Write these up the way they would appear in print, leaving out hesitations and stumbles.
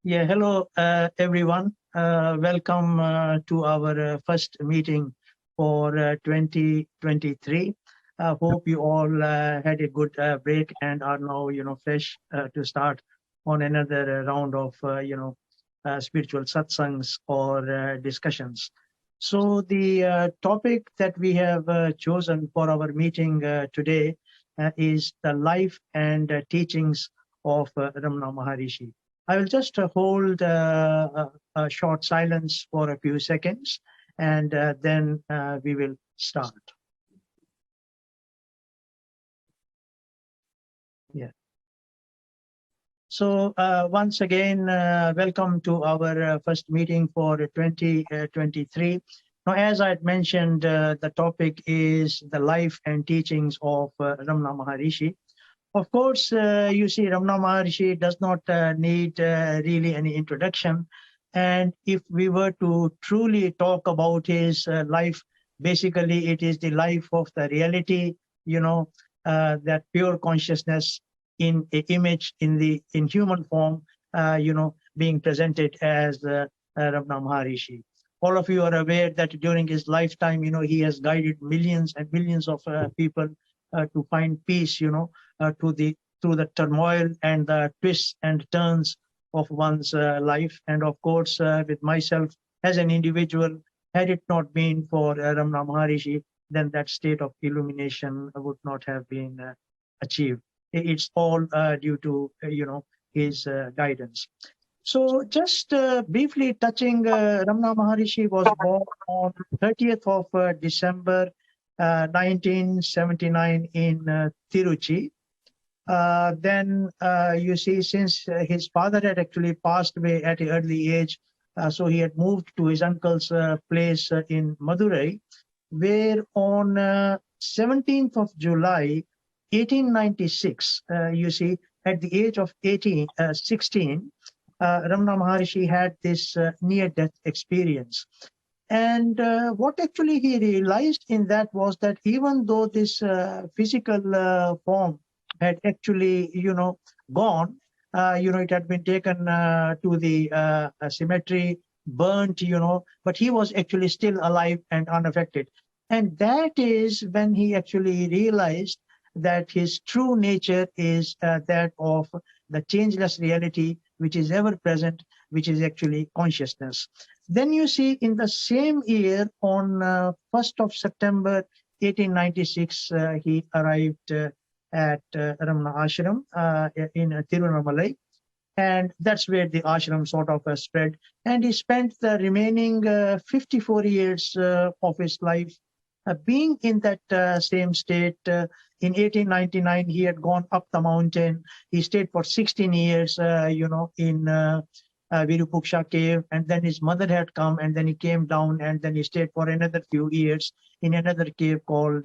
Yeah, hello everyone. Welcome to our first meeting for 2023. Hope you all had a good break and are now, fresh to start on another round of, spiritual satsangs or discussions. So the topic that we have chosen for our meeting today is the life and teachings of Ramana Maharishi. I will just hold a short silence for a few seconds, and then we will start. Yeah. So once again, welcome to our first meeting for 2023. Now, as I had mentioned, the topic is the life and teachings of Ramana Maharishi. Of course, you see, Ramana Maharshi does not need really any introduction. And if we were to truly talk about his life, basically it is the life of the reality, that pure consciousness in a image in human form, being presented as Ramana Maharishi. All of you are aware that during his lifetime, he has guided millions and millions of people to find peace, to the through the turmoil and the twists and turns of one's life. And of course, with myself as an individual, had it not been for Ramana Maharishi, then that state of illumination would not have been achieved. It's all due to his guidance. So just briefly touching, Ramana Maharishi was born on 30th of December 1979 in Tiruchi. Then you see, since his father had actually passed away at an early age, so he had moved to his uncle's place in Madurai, where on 17th of July, 1896, you see, at the age of 16, Ramana Maharshi had this near-death experience. And what actually he realized in that was that even though this physical form had actually, gone, it had been taken to the cemetery, burnt, but he was actually still alive and unaffected. And that is when he actually realized that his true nature is that of the changeless reality, which is ever present, which is actually consciousness. Then you see in the same year, on 1st of September 1896, he arrived at Ramana Ashram in Tirunamalai. And that's where the ashram sort of spread. And he spent the remaining 54 years of his life being in that same state. In 1899, he had gone up the mountain. He stayed for 16 years, in Virupaksha cave. And then his mother had come, and then he came down, and then he stayed for another few years in another cave called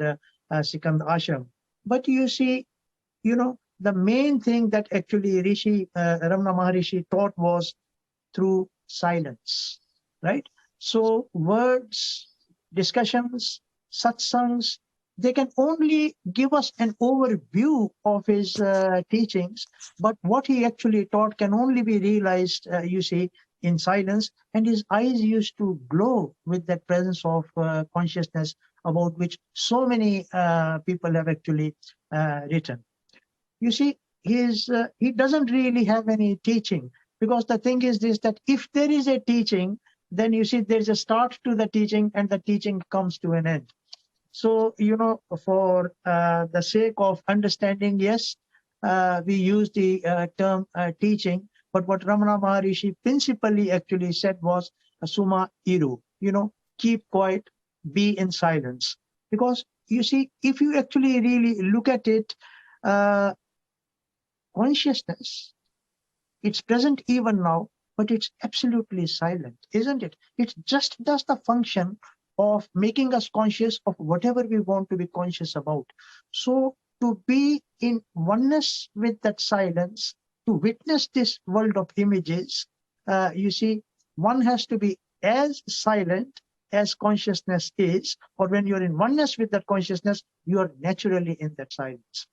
Sikand Ashram. But you see, the main thing that actually Ramana Maharishi taught was through silence, right? So words, discussions, satsangs, they can only give us an overview of his teachings, but what he actually taught can only be realized, in silence. And his eyes used to glow with that presence of consciousness about which so many people have actually written. You see, he doesn't really have any teaching, because the thing is this, that if there is a teaching, then you see there's a start to the teaching and the teaching comes to an end. So, for the sake of understanding, yes, we use the term teaching, but what Ramana Maharishi principally actually said was Suma Iru, keep quiet, be in silence. Because you see, if you actually really look at it, consciousness, it's present even now, but it's absolutely silent, isn't it? It just does the function of making us conscious of whatever we want to be conscious about. So to be in oneness with that silence, to witness this world of images, one has to be as silent as consciousness is, or when you're in oneness with that consciousness, you are naturally in that silence.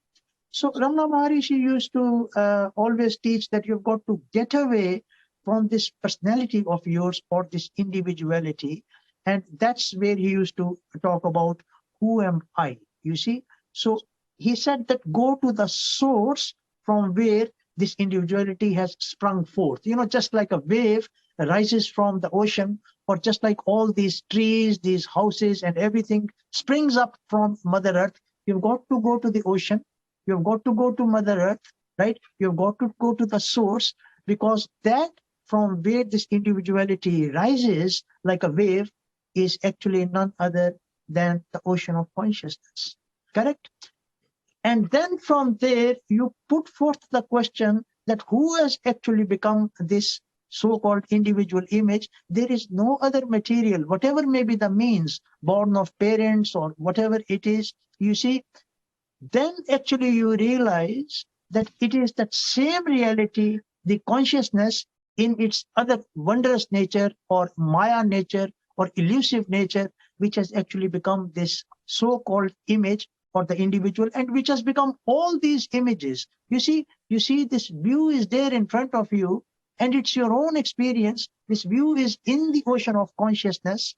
So Ramana Maharishi used to always teach that you've got to get away from this personality of yours or this individuality. And that's where he used to talk about, who am I? You see? So he said that go to the source from where this individuality has sprung forth. You know, just like a wave rises from the ocean, or just like all these trees, these houses, and everything springs up from Mother Earth. You've got to go to the ocean. You've got to go to Mother Earth, right? You've got to go to the source, because that from where this individuality rises like a wave is actually none other than the ocean of consciousness. Correct? And then from there, you put forth the question that who has actually become this so-called individual image. There is no other material, whatever may be the means, born of parents or whatever it is, you see, then actually you realize that it is that same reality, the consciousness in its other wondrous nature or Maya nature or elusive nature, which has actually become this so-called image for the individual, and which has become all these images. You see this view is there in front of you, and it's your own experience. This view is in the ocean of consciousness,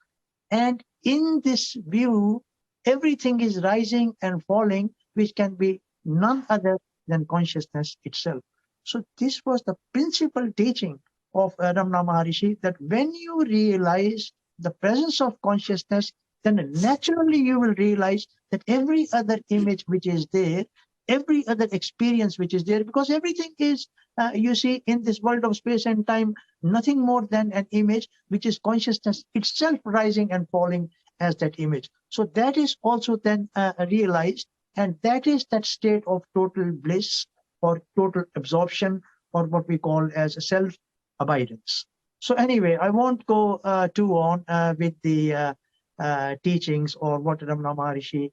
and in this view, everything is rising and falling, which can be none other than consciousness itself. So this was the principal teaching of Ramana Maharshi, that when you realize the presence of consciousness, then naturally you will realize that every other image which is there, every other experience which is there, because everything is, you see, in this world of space and time, nothing more than an image, which is consciousness itself rising and falling as that image. So that is also then realized, and that is that state of total bliss or total absorption, or what we call as self-abidance. So anyway, I won't go too on with the teachings or what Ramana Maharshi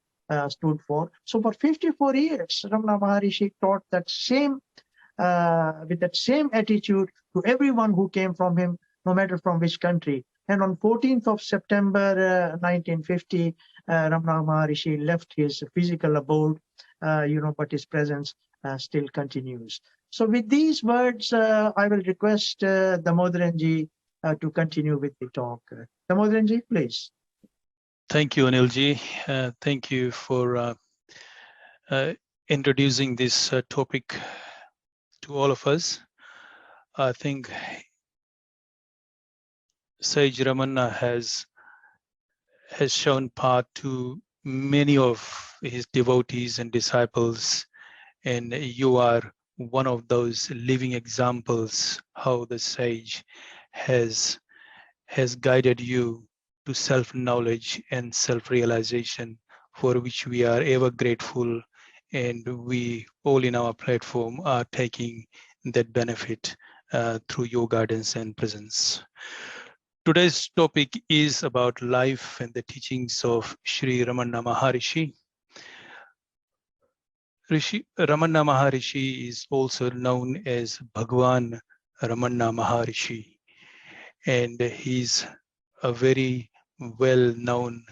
stood for. So for 54 years, Ramana Maharshi taught that same, with that same attitude to everyone who came from him, no matter from which country. And on 14th of September 1950, Ramana Maharshi left his physical abode, but his presence still continues. So with these words, I will request Damodranji to continue with the talk. Damodranji, please. Thank you, Anilji. Thank you for introducing this topic to all of us. I think Sage Ramana has shown path to many of his devotees and disciples, and you are one of those living examples how the sage has guided you to self-knowledge and self-realization, for which we are ever grateful, and we all in our platform are taking that benefit through your guidance and presence. Today's topic is about life and the teachings of Sri Ramana Maharshi. Ramana Maharshi is also known as Bhagwan Ramana Maharshi, and he's a very well known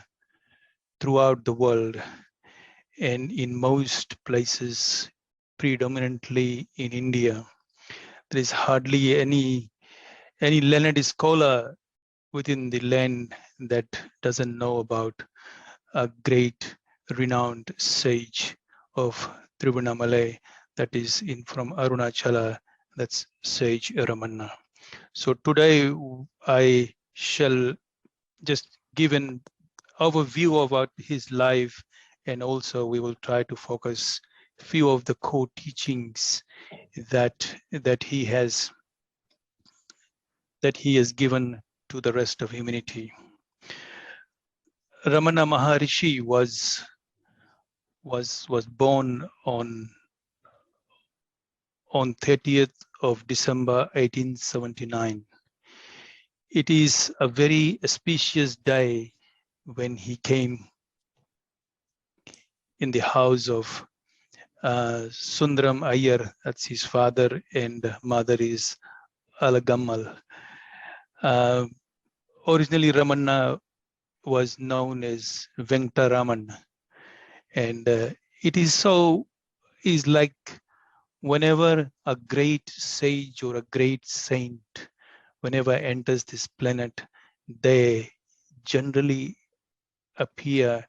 throughout the world, and in most places, predominantly in India. There is hardly any learned scholar within the land that doesn't know about a great renowned sage of Tribhunamalai, that is from Arunachala, that's Sage Ramana. So today I shall just give an overview about his life, and also we will try to focus a few of the core teachings that he has given to the rest of humanity. Ramana Maharshi was born on 30th of December 1879. It is a very auspicious day when he came in the house of Sundaram Iyer, that's his father, and mother is Alagammal. Originally, Ramana was known as Venkataraman, and it is like whenever a great sage or a great saint whenever enters this planet, they generally appear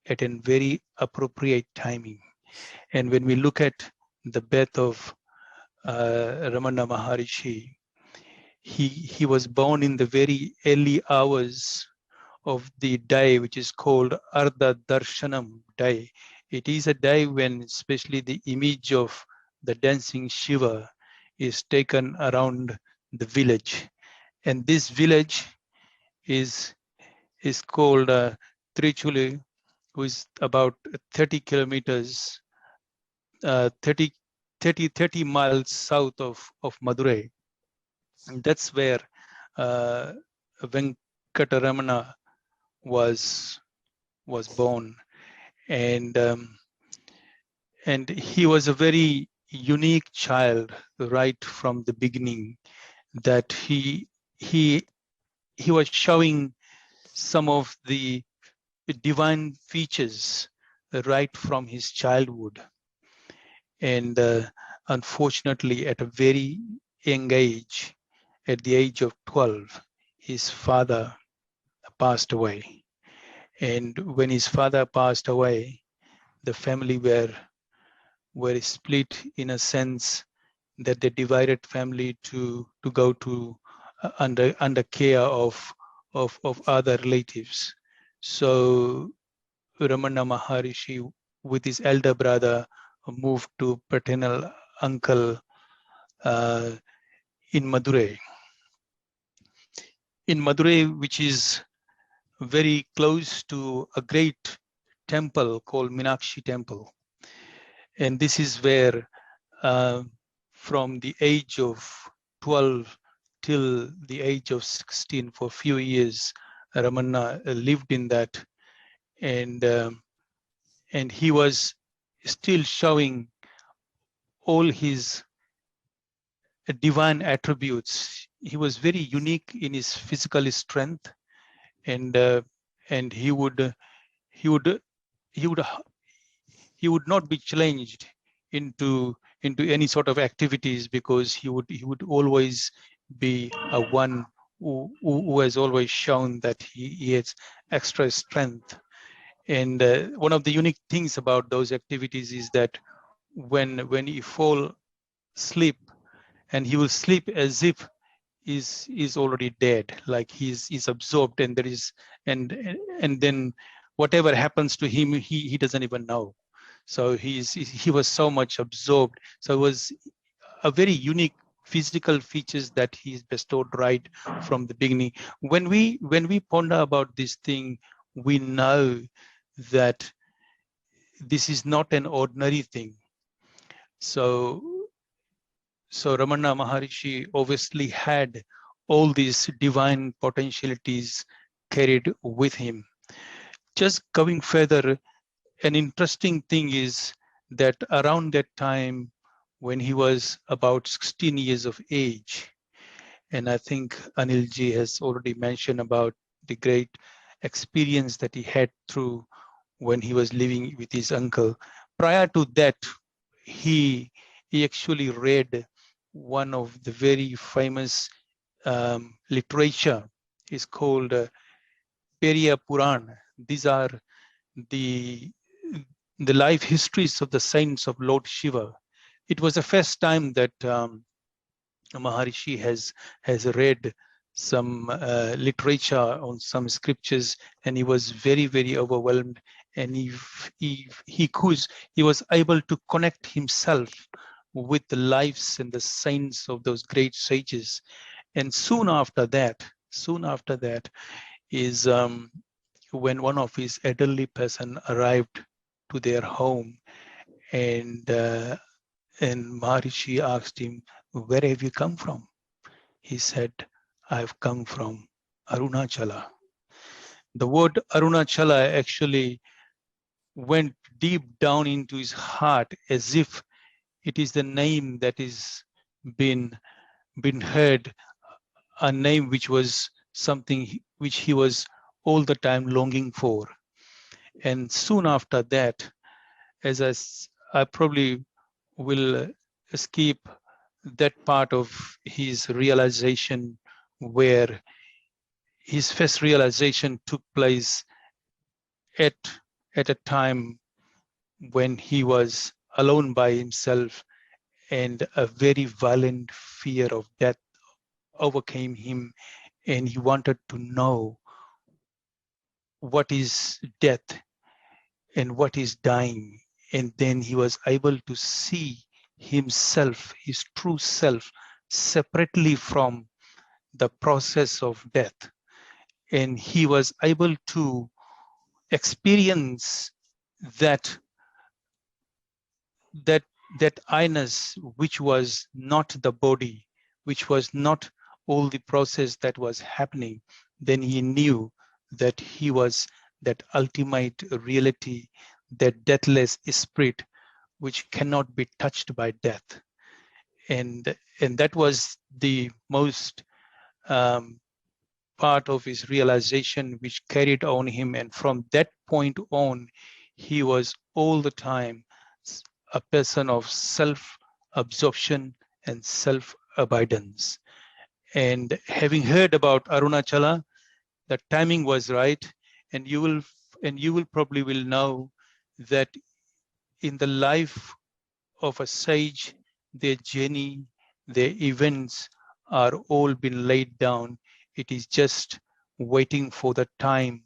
at a very appropriate timing. And when we look at the birth of Ramana Maharshi, he was born in the very early hours of the day, which is called Ardha Darshanam day. It is a day when especially the image of the dancing Shiva is taken around the village. And this village is called Trichuli, who is about 30 kilometers, 30 miles south of Madurai. And that's where Venkataramana was born. And he was a very unique child right from the beginning, that he was showing some of the divine features right from his childhood. And unfortunately, at a very young age, at the age of 12, his father passed away. And when his father passed away, the family were split, in a sense that they divided family to go to under care of other relatives. So Ramana Maharishi, with his elder brother, moved to paternal uncle in Madurai. In Madurai, which is very close to a great temple called Meenakshi Temple. And this is where from the age of 12 till the age of 16, for a few years, Ramana lived in that. And he was still showing all his divine attributes. He was very unique in his physical strength, and he would not be challenged into any sort of activities, because he would always be a one who has always shown that he has extra strength. And one of the unique things about those activities is that when he fall asleep, and he will sleep as if is already dead, like he's absorbed, and there is and then whatever happens to him, he doesn't even know. So he was so much absorbed. So it was a very unique physical features that he's bestowed right from the beginning. When we ponder about this thing, we know that this is not an ordinary thing. So Ramana Maharishi obviously had all these divine potentialities carried with him. Just going further, an interesting thing is that around that time, when he was about 16 years of age, and I think Anilji has already mentioned about the great experience that he had through when he was living with his uncle. Prior to that, he actually read one of the very famous literature. It's called Periya Puran. These are the life histories of the saints of Lord Shiva. It was the first time that Maharishi has read some literature on some scriptures, and he was very, very overwhelmed. And he was able to connect himself with the lives and the saints of those great sages. And soon after that is when one of his elderly person arrived to their home, and Maharishi asked him, "Where have you come from?" He said, "I've come from Arunachala." The word Arunachala actually went deep down into his heart, as if it is the name that is been heard, a name which was something which he was all the time longing for. And soon after that, as I probably will skip that part of his realization where his first realization took place at a time when he was alone by himself, and a very violent fear of death overcame him, and he wanted to know what is death and what is dying. And then he was able to see himself, his true self, separately from the process of death. And he was able to experience that that that I-ness, which was not the body, which was not all the process that was happening. Then he knew that he was that ultimate reality, that deathless spirit which cannot be touched by death. And that was the most part of his realization which carried on him. And from that point on, he was all the time a person of self-absorption and self-abidance. And having heard about Arunachala, the timing was right, and you will probably will know that in the life of a sage, their journey, their events are all been laid down. It is just waiting for the time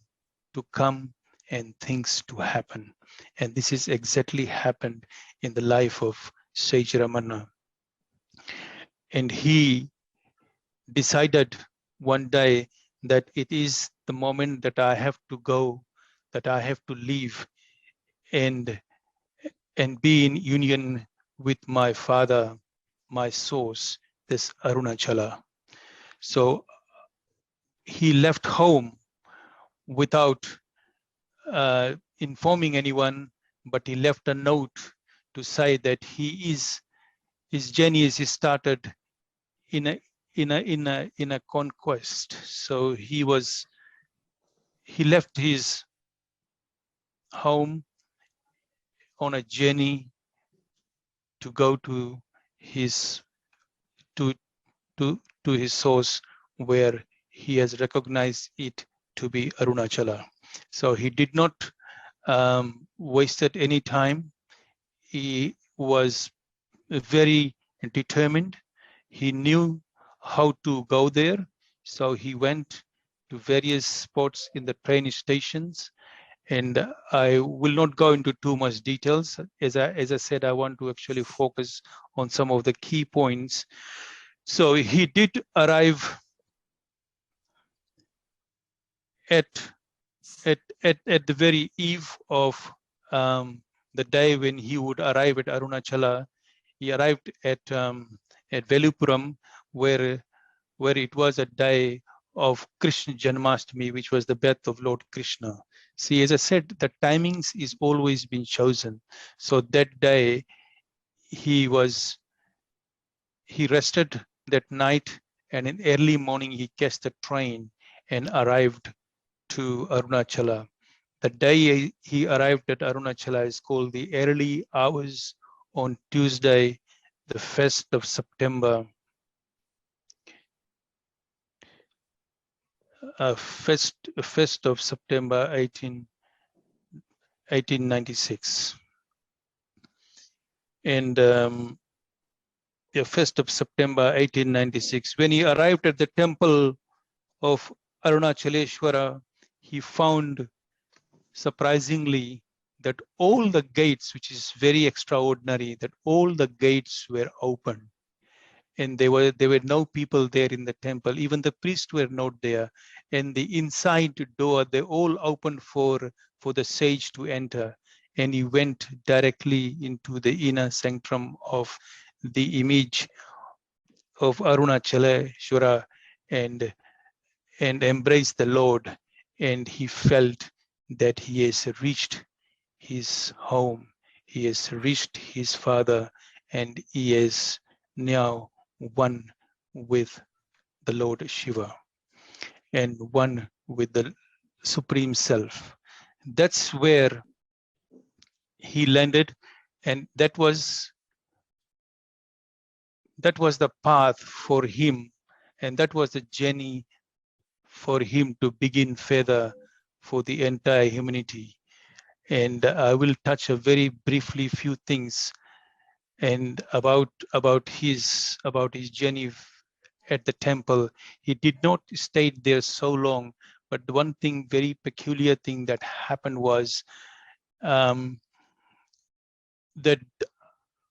to come and things to happen. And this is exactly happened in the life of Sage Ramana. And he decided one day that it is the moment that I have to go, that I have to leave and be in union with my father, my source, this Arunachala. So he left home without informing anyone, but he left a note to say that his journey is started in a conquest. So he left his home on a journey to go to his his source, where he has recognized it to be Arunachala. So he did not wasted any time. He was very determined. He knew how to go there. So he went to various spots in the train stations. And I will not go into too much details. As I said, I want to actually focus on some of the key points. So he did arrive at the very eve of the day when he would arrive at Arunachala. He arrived at Velupuram, where it was a day of Krishna Janmashtami, which was the birth of Lord Krishna. See, as I said, the timings is always been chosen. So that day he rested that night, and in early morning he catched the train and arrived to Arunachala. The day he arrived at Arunachala is called the early hours on Tuesday, the 1st of September. 1st of September 1896. And the 1st of September 1896, when he arrived at the temple of Arunachaleshwara, he found, surprisingly, that all the gates, which is very extraordinary, that all the gates were open. And there were no people there in the temple. Even the priests were not there. And the inside door, they all opened for the sage to enter. And he went directly into the inner sanctum of the image of Arunachaleshwara and embraced the Lord. And he felt that he has reached his home. He has reached his father, and he is now one with the Lord Shiva and one with the Supreme Self. That's where he landed, and that was the path for him And that was the journey for him to begin further for the entire humanity. And I will touch a very briefly few things and about his journey at the temple. He did not stay there so long, but the one thing, very peculiar thing that happened was that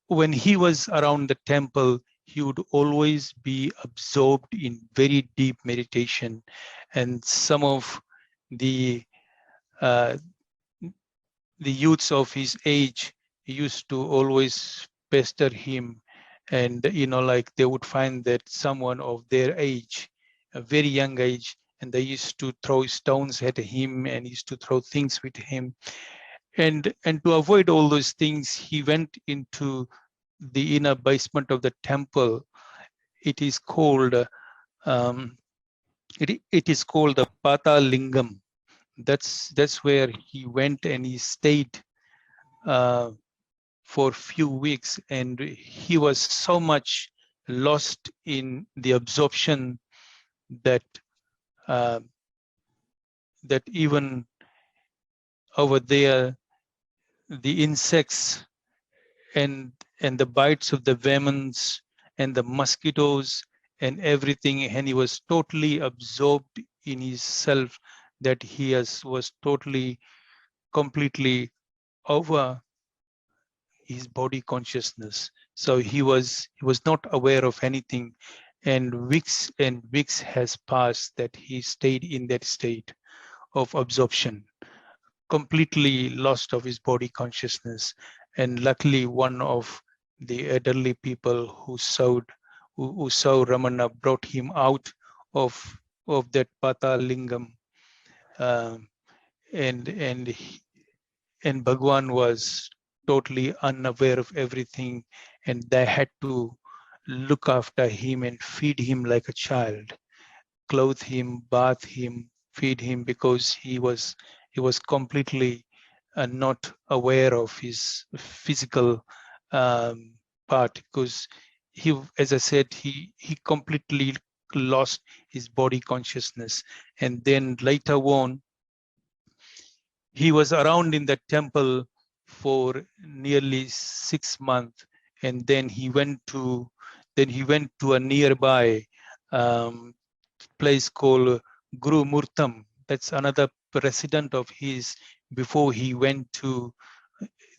when he was around the temple, he would always be absorbed in very deep meditation, and some of the uh, the youths of his age used to always pester him, and like they would find that someone of their age, a very young age, and they used to throw stones at him and used to throw things with him. And to avoid all those things, he went into the inner basement of the temple. It is called it is called the Pata Lingam. That's where he went, and he stayed for a few weeks, and he was so much lost in the absorption that uh, that even over there, the insects and the bites of the vermins and the mosquitoes and everything, and he was totally absorbed in his self, that was totally, completely over his body consciousness. So he was not aware of anything, and weeks has passed that he stayed in that state of absorption, completely lost of his body consciousness. And luckily, one of the elderly people who saw Ramana brought him out of that Pata Lingam, um, and Bhagwan was totally unaware of everything, and they had to look after him and feed him like a child, clothe him, bath him, feed him, because he was completely not aware of his physical part, because he, as I said, he completely lost his body consciousness. And then later on, he was around in the temple for nearly 6 months, and then he went to a nearby place called Guru Murtam. That's another resident of his before he went to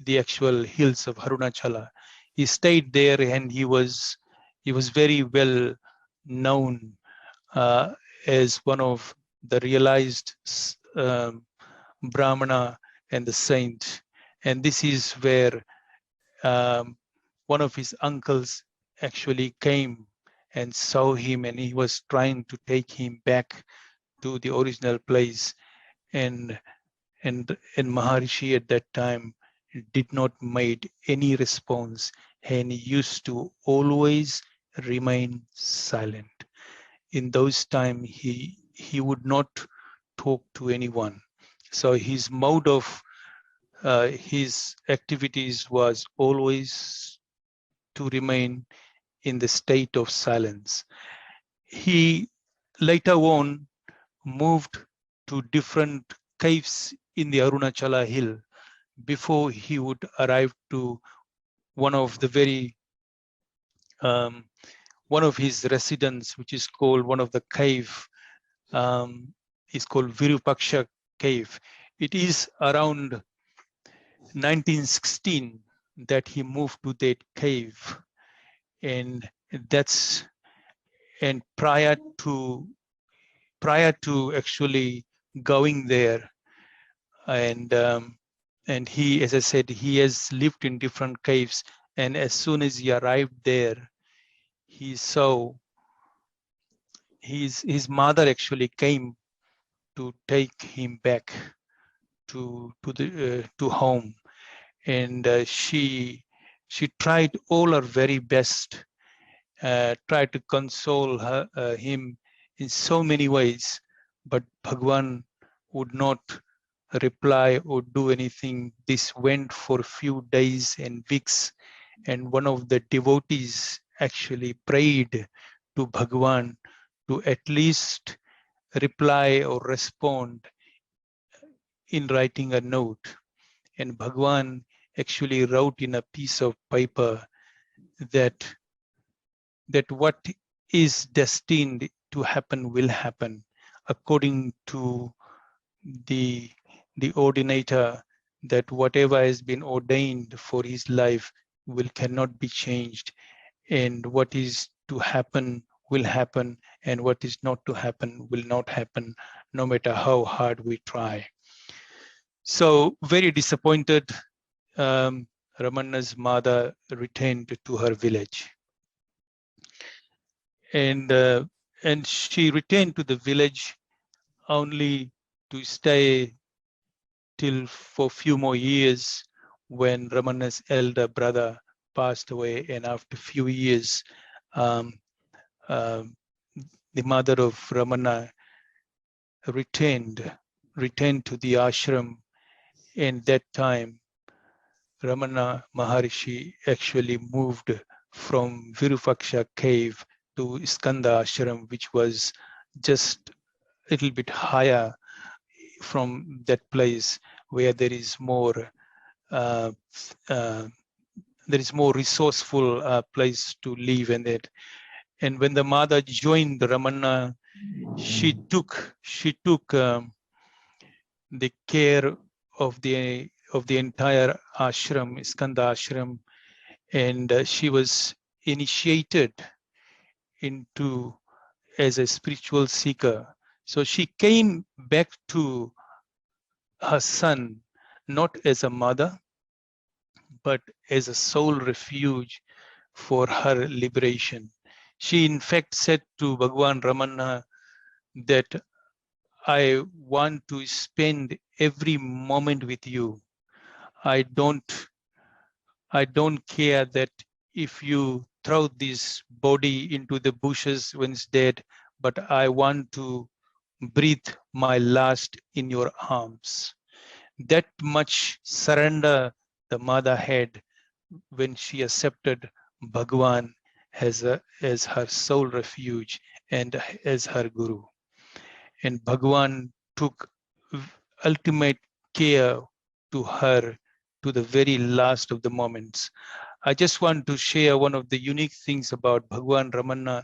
the actual hills of Arunachala. He stayed there, and he was very well known as one of the realized Brahmana and the saint. And this is where one of his uncles actually came and saw him, and he was trying to take him back to the original place. And Maharshi at that time did not made any response, and he used to always remain silent. In those times, he would not talk to anyone. So his mode of his activities was always to remain in the state of silence. He later on moved to different caves in the Arunachala hill before he would arrive to one of the very one of his residence, which is called one of the cave, is called Virupaksha cave. It is around 1916 that he moved to that cave, and that's and prior to actually going there, and he, as I said, he has lived in different caves, and as soon as he arrived there, he saw his mother actually came to take him back to home, and she tried all her very best, tried to console him in so many ways, but Bhagwan would not reply or do anything. This went for a few days and weeks, and one of the devotees actually prayed to Bhagwan to at least reply or respond in writing a note. And Bhagwan actually wrote in a piece of paper that what is destined to happen will happen according to the ordinator, that whatever has been ordained for his life cannot be changed, and what is to happen will happen, and what is not to happen will not happen, no matter how hard we try. So very disappointed, Ramana's mother returned to her village, and she returned to the village only to stay for a few more years, when Ramana's elder brother passed away, and after a few years, um, the mother of Ramana returned to the ashram, and that time Ramana Maharshi actually moved from Virupaksha cave to Skanda ashram, which was just a little bit higher from that place, where there is more resourceful place to live in it. And when the mother joined Ramana, she took the care of the entire ashram, Skanda ashram, and she was initiated into as a spiritual seeker. So she came back to her son not as a mother, but as a soul refuge for her liberation. She in fact said to Bhagwan Ramana that I want to spend every moment with you. I don't care that if you throw this body into the bushes when it's dead, but I want to breathe my last in your arms. That much surrender the mother had when she accepted Bhagwan as her soul refuge and as her guru. And Bhagwan took ultimate care to her to the very last of the moments. I just want to share one of the unique things about Bhagwan Ramana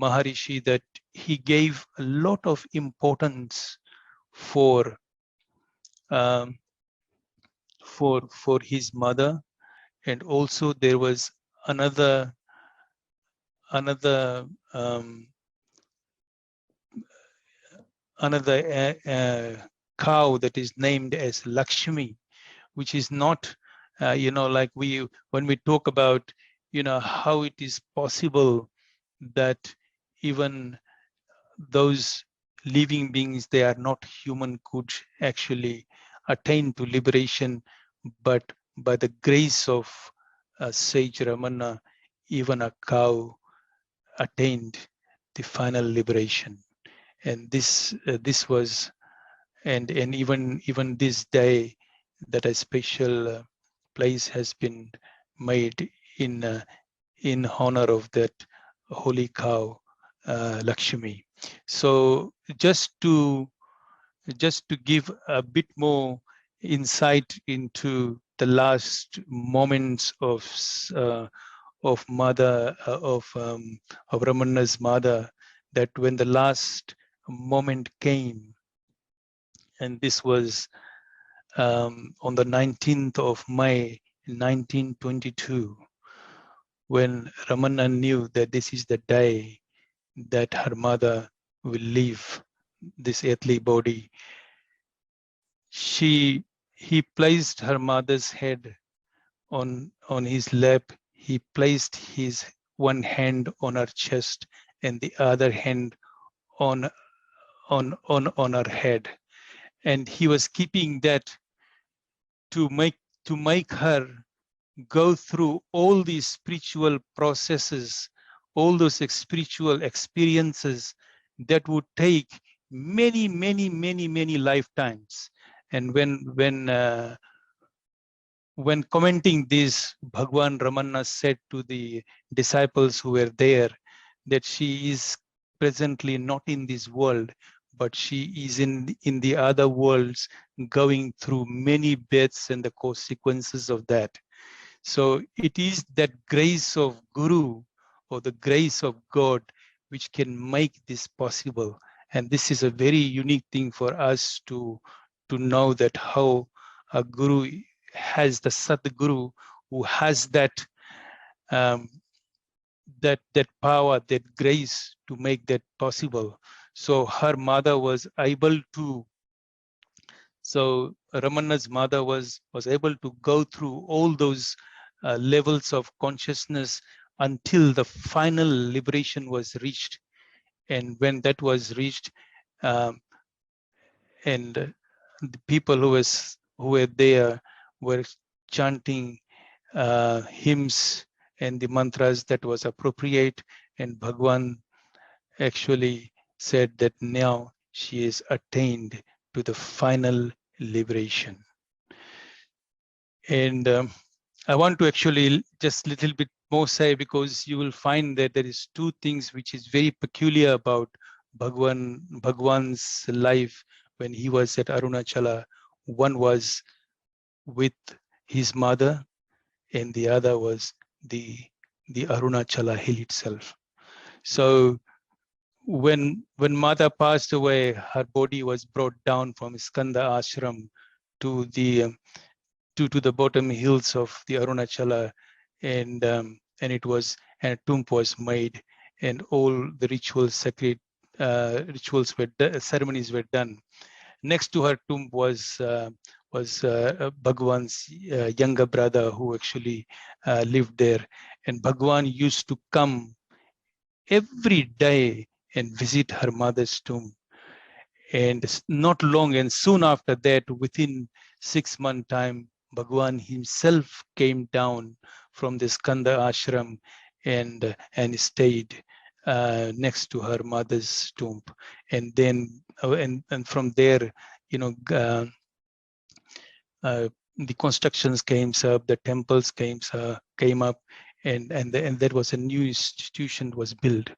Maharishi, that he gave a lot of importance for his mother, and also there was another cow that is named as Lakshmi, which is not, like when we talk about, how it is possible that even those living beings, they are not human, could actually attain to liberation, but by the grace of Sage Ramana, even a cow attained the final liberation. And this was, and even this day, that a special place has been made in honor of that holy cow, Lakshmi. So just to give a bit more insight into the last moments of mother of Ramana's mother, that when the last moment came, and this was on the 19th of May 1922, when Ramana knew that this is the day that her mother will leave this earthly body, he placed her mother's head on his lap. He placed his one hand on her chest and the other hand on her head, and he was keeping that to make her go through all these spiritual processes, all those spiritual experiences that would take many lifetimes. And when commenting this, Bhagwan Ramana said to the disciples who were there that she is presently not in this world, but she is in the other worlds, going through many births and the consequences of that. So it is that grace of Guru or the grace of God which can make this possible. And this is a very unique thing for us to know that how a Guru has the Sadguru who has that um, that power, that grace to make that possible. So her mother was able to, so Ramana's mother was able to go through all those levels of consciousness until the final liberation was reached. And when that was reached, um, and the people who were there were chanting hymns and the mantras that was appropriate, and Bhagwan actually said that now she is attained to the final liberation. And I want to actually just a little bit more say, because you will find that there is two things which is very peculiar about Bhagwan's life when he was at Arunachala. One was with his mother, and the other was the Arunachala hill itself. So when mother passed away, her body was brought down from Skanda ashram to the the bottom hills of the Arunachala, and it was, and a tomb was made, and all the rituals, sacred rituals were ceremonies were done. Next to her tomb was Bhagwan's younger brother, who actually lived there, and Bhagwan used to come every day and visit her mother's tomb. And not long, and soon after that, within 6 months time, Bhagwan himself came down from the Skanda ashram and stayed next to her mother's tomb. And then and from there, you know, the constructions came up, the temples came up, and that was a new institution was built.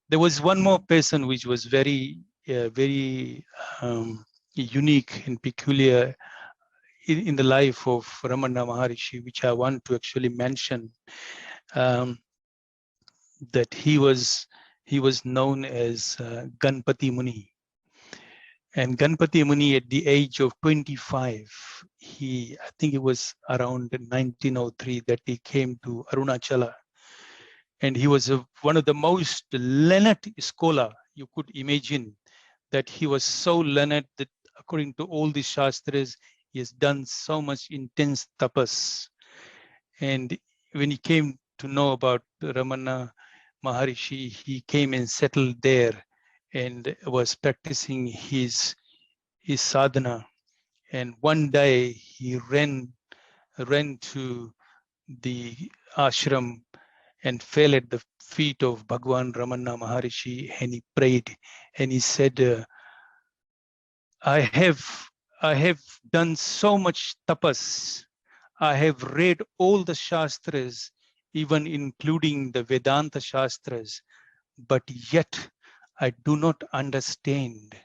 There was one more person which was very unique and peculiar in the life of Ramana Maharshi, which I want to actually mention. That he was known as Ganpati Muni. And Ganpati Muni, at the age of 25, I think it was around 1903 that he came to Arunachala. And he was one of the most learned scholar you could imagine. That he was so learned that according to all the Shastras, he has done so much intense tapas. And when he came to know about Ramana Maharishi, he came and settled there and was practicing his sadhana. And one day he ran to the ashram and fell at the feet of Bhagwan Ramana Maharishi, and he prayed, and he said, I have done so much tapas. I have read all the Shastras, even including the Vedanta Shastras, but yet I do not understand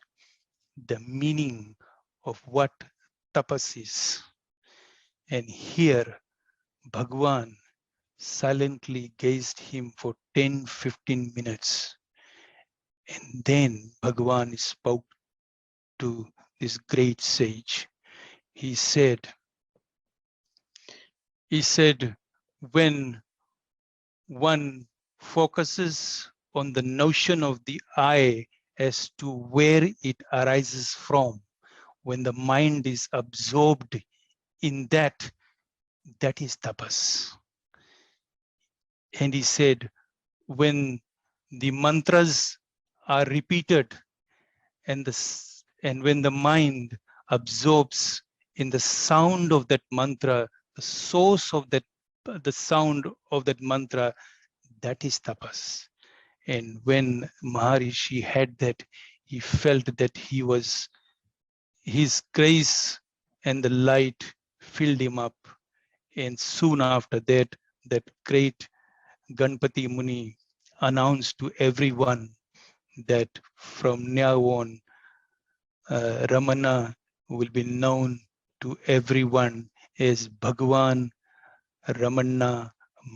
the meaning of what tapas is. And here Bhagwan silently gazed him for 10-15 minutes. And then Bhagwan spoke to this great sage. He said, when one focuses on the notion of the I as to where it arises from, when the mind is absorbed in that, that is tapas. And he said, when the mantras are repeated and when the mind absorbs in the sound of that mantra, the source of that, the sound of that mantra, that is tapas. And when Maharishi had that, he felt that his grace and the light filled him up. And soon after that, that great Ganpati Muni announced to everyone that from now on, Ramana will be known to everyone as Bhagwan Ramana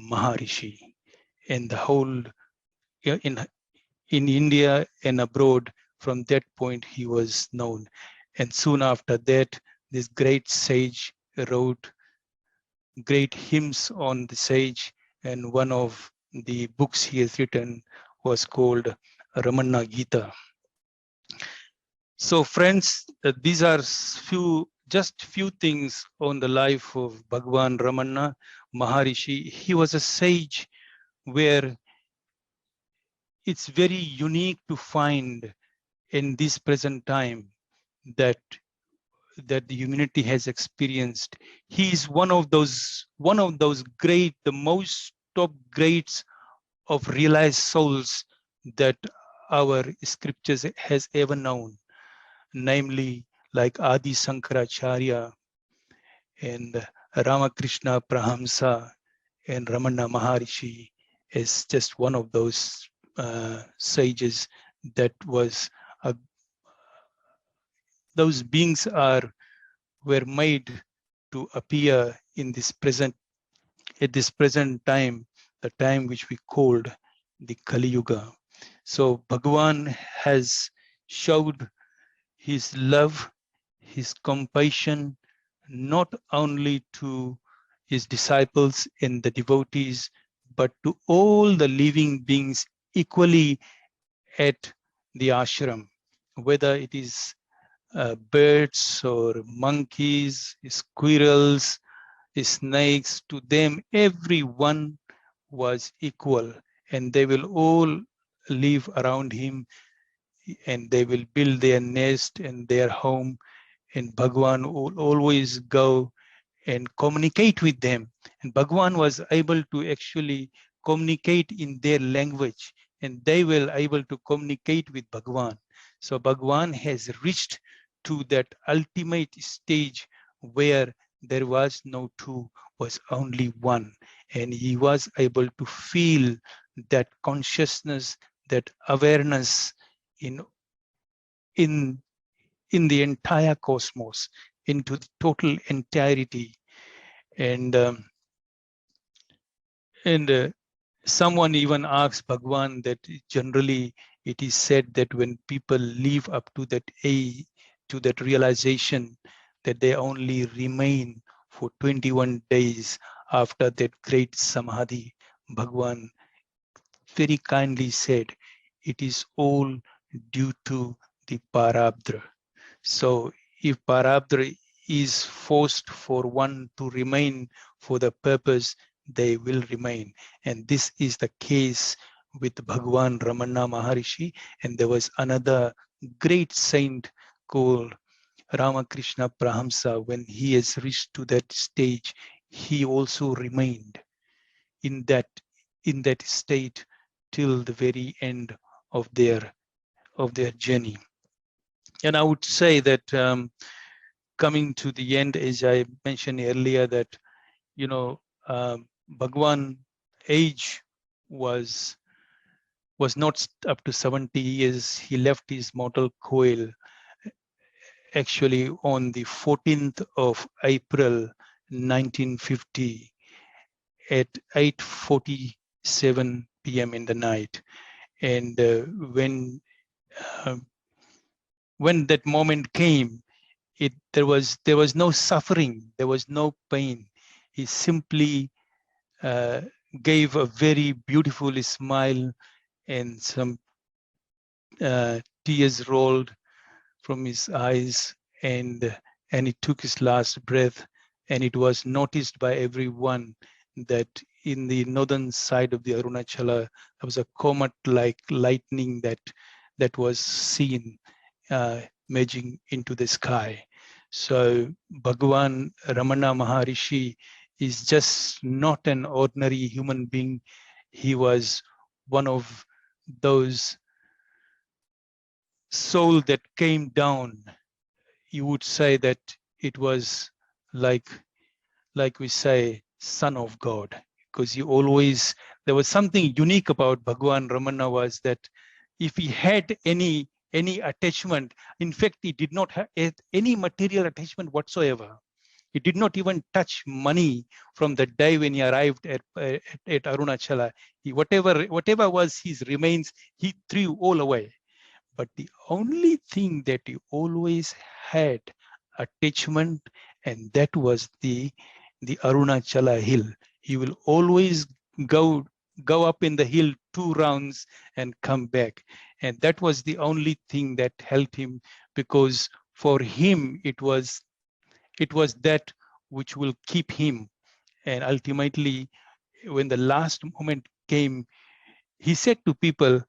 Maharishi. And the whole, in India and abroad, from that point he was known. And soon after that, this great sage wrote great hymns on the sage, and one of the books he has written was called Ramana Gita. So friends, these are just few things on the life of Bhagwan Ramana Maharishi. He was a sage where it's very unique to find in this present time that the humanity has experienced. He is one of those great, the most top greats of realized souls that our scriptures has ever known, namely like Adi Sankaracharya and Ramakrishna Prahamsa and Ramana Maharishi is just one of those sages that was those beings were made to appear in this present at this present time, the time which we called the Kali Yuga. So Bhagavan has showed his love, his compassion, not only to his disciples and the devotees, but to all the living beings equally at the ashram, whether it is birds or monkeys, squirrels, snakes, to them everyone was equal, and they will all live around him, and they will build their nest and their home, and Bhagwan will always go and communicate with them. And Bhagwan was able to actually communicate in their language, and they were able to communicate with Bhagwan. So Bhagwan has reached to that ultimate stage where there was no two, was only one. And he was able to feel that consciousness, that awareness in the entire cosmos, into the total entirety. And someone even asks Bhagwan that generally it is said that when people live up to that age, to that realization, that they only remain for 21 days after that great samadhi. Bhagwan very kindly said, it is all due to the Parabdra. So if Parabdra is forced for one to remain for the purpose, they will remain. And this is the case with Bhagwan Ramana Maharishi. And there was another great saint called Ramakrishna Prahamsa. When he has reached to that stage, he also remained in that state till the very end of their journey. And I would say that coming to the end, as I mentioned earlier, that Bhagwan age was not up to 70 years. He left his mortal coil actually on the 14th of April 1950 at 8:47 p.m. in the night. And when that moment came, there was no suffering, there was no pain. He simply gave a very beautiful smile, and some tears rolled from his eyes, and he took his last breath. And it was noticed by everyone that in the northern side of the Arunachala, there was a comet-like lightning that was seen merging into the sky. So Bhagwan Ramana Maharishi is just not an ordinary human being. He was one of those soul that came down. You would say that it was like we say, son of God, because there was something unique about Bhagwan Ramana, was that if he had any attachment. In fact, he did not have any material attachment whatsoever. He did not even touch money from the day when he arrived at Arunachala. Whatever was his remains, he threw all away. But the only thing that he always had attachment, and that was the Arunachala hill. He will always go up in the hill 2 rounds and come back. And that was the only thing that helped him, because for him it was that which will keep him. And ultimately, when the last moment came, he said to people,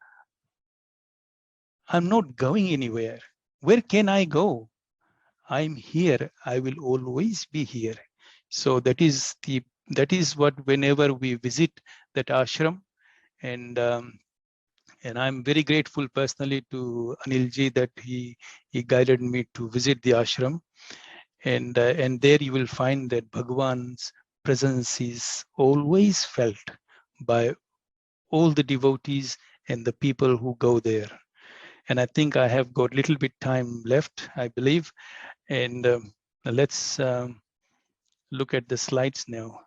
I'm not going anywhere. Where can I go? I'm here. I will always be here. So that is what, whenever we visit that ashram, and I'm very grateful personally to Anilji that he guided me to visit the ashram, and there you will find that Bhagwan's presence is always felt by all the devotees and the people who go there. And I think I have got a little bit time left, I believe. And let's look at the slides now.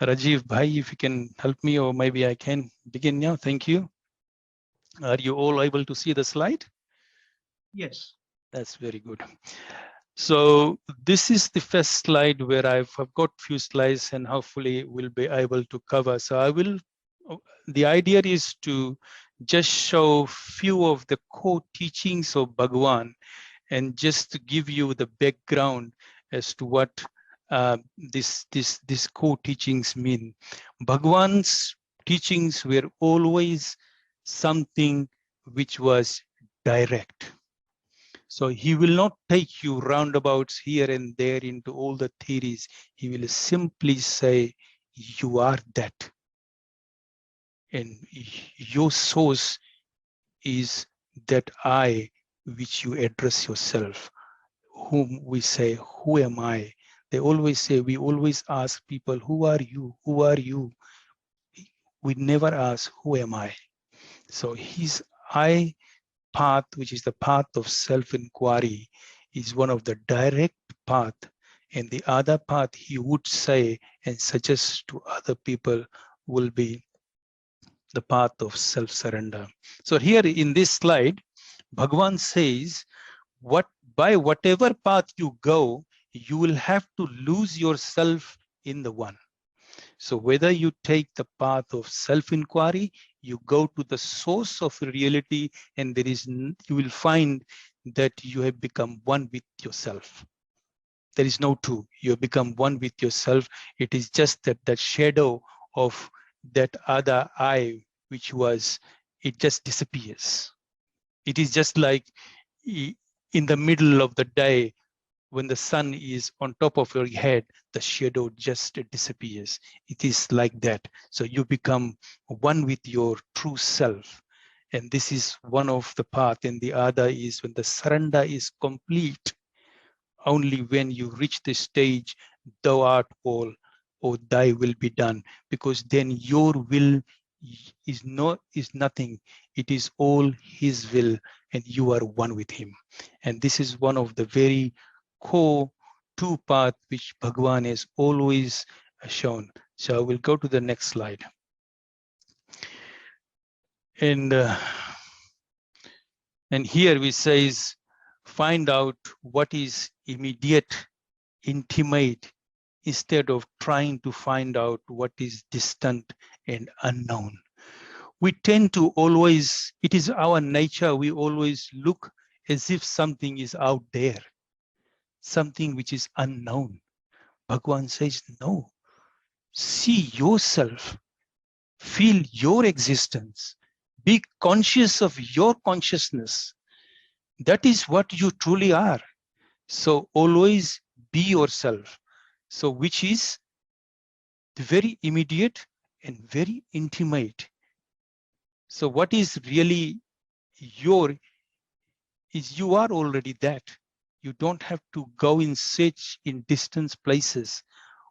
Rajiv Bhai, if you can help me, or maybe I can begin now. Thank you. Are you all able to see the slide? Yes. That's very good. So this is the first slide where I've got few slides, and hopefully we'll be able to cover. So I will, the idea is to just show few of the core teachings of Bhagwan, and just to give you the background as to what these core teachings mean. Bhagwan's teachings were always something which was direct. So he will not take you roundabouts here and there into all the theories. He will simply say, you are that. And your source is that I which you address yourself, whom we say, who am I? They always say, we always ask people, who are you? Who are you? We never ask, who am I? So his I path, which is the path of self-inquiry, is one of the direct path. And the other path he would say and suggest to other people will be the path of self-surrender. So here in this slide, Bhagwan says, by whatever path you go, you will have to lose yourself in the one. So whether you take the path of self-inquiry, you go to the source of reality, and you will find that you have become one with yourself. There is no two. You have become one with yourself. It is just that shadow of that other I, which was, it just disappears. It is just like in the middle of the day, when the sun is on top of your head, the shadow just disappears. It is like that. So you become one with your true self. And this is one of the path. And the other is when the surrender is complete. Only when you reach the stage, thou art all, or thy will be done. Because then your will is nothing. It is all his will, and you are one with him. And this is one of the very core two paths which Bhagwan has always shown. So I will go to the next slide. And here we says, find out what is immediate, intimate, instead of trying to find out what is distant and unknown. We tend to always, it is our nature, we always look as if something is out there, something which is unknown. Bhagwan says, no, see yourself, feel your existence, be conscious of your consciousness. That is what you truly are. So always be yourself. So which is the very immediate and very intimate. So what is really is you are already that. You don't have to go in search in distant places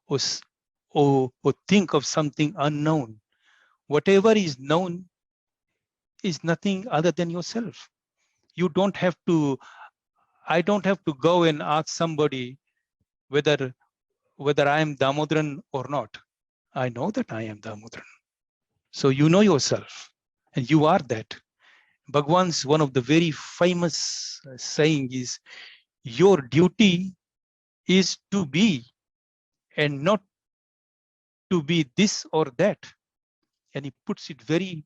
or think of something unknown. Whatever is known is nothing other than yourself. You don't have to, I don't have to go and ask somebody whether I am Damodran or not. I know that I am Damodran. So you know yourself, and you are that. Bhagwan's one of the very famous saying is, your duty is to be and not to be this or that. And he puts it very,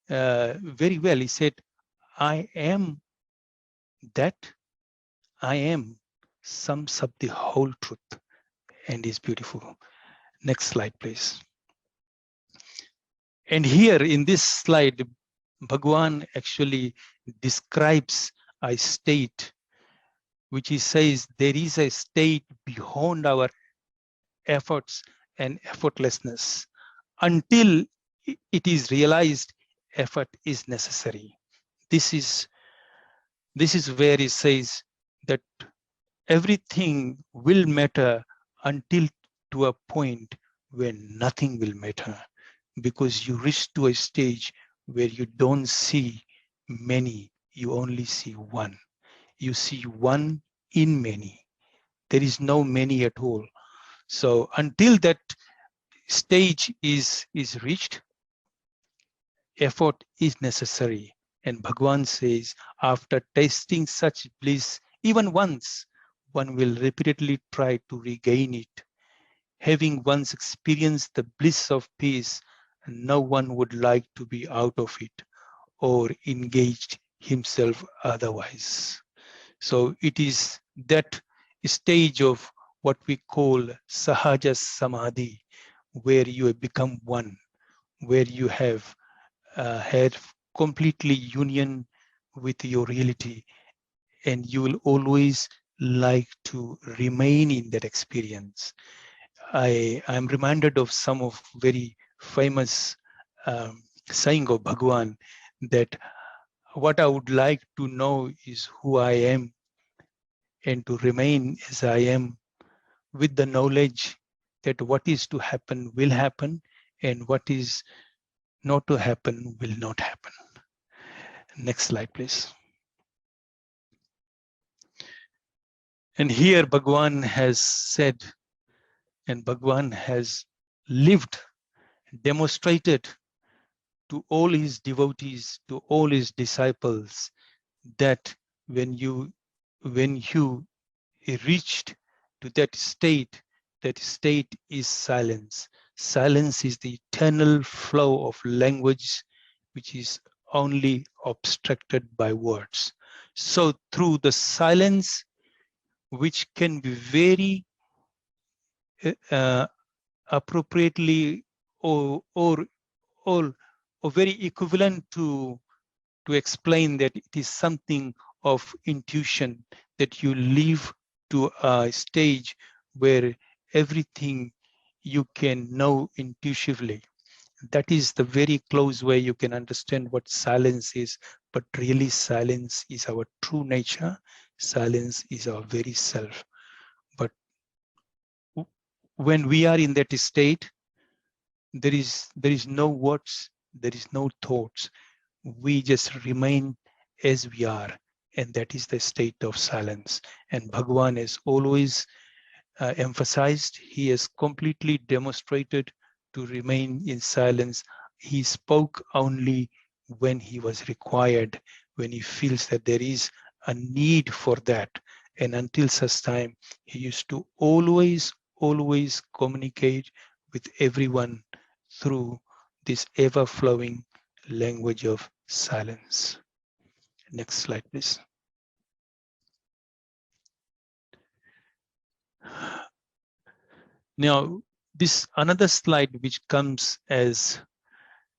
very well. He said, I am that, I am sums up the whole truth and is beautiful. Next slide, please. And here in this slide, Bhagwan actually describes a state which he says there is a state beyond our efforts and effortlessness. Until it is realized, effort is necessary. This is where he says that everything will matter until to a point where nothing will matter, because you reach to a stage where you don't see many, you only see one. You see one in many. There is no many at all. So until that stage is reached, effort is necessary. And Bhagwan says, after tasting such bliss, even once, one will repeatedly try to regain it. Having once experienced the bliss of peace, no one would like to be out of it or engaged himself otherwise. So it is that stage of what we call Sahaja Samadhi, where you have become one, where you have had completely union with your reality, and you will always like to remain in that experience. I am reminded of some of very famous saying of Bhagwan, that what I would like to know is who I am, and to remain as I am, with the knowledge that what is to happen will happen, and what is not to happen will not happen. Next slide, please. And here Bhagwan has said, and Bhagwan has lived, demonstrated to all his devotees, to all his disciples, that when you reached to that state is silence. Silence is the eternal flow of language, which is only obstructed by words. So through the silence, which can be very appropriately or very equivalent to explain that it is something of intuition, that you live to a stage where everything you can know intuitively. That is the very close way you can understand what silence is. But really, silence is our true nature. Silence is our very self. But when we are in that state, there is no words, there is no thoughts. We just remain as we are, and that is the state of silence. And Bhagwan has always emphasized, he has completely demonstrated to remain in silence. He spoke only when he was required, when he feels that there is a need for that. And until such time, he used to always communicate with everyone through this ever-flowing language of silence. Next slide, please. Now, this another slide which comes as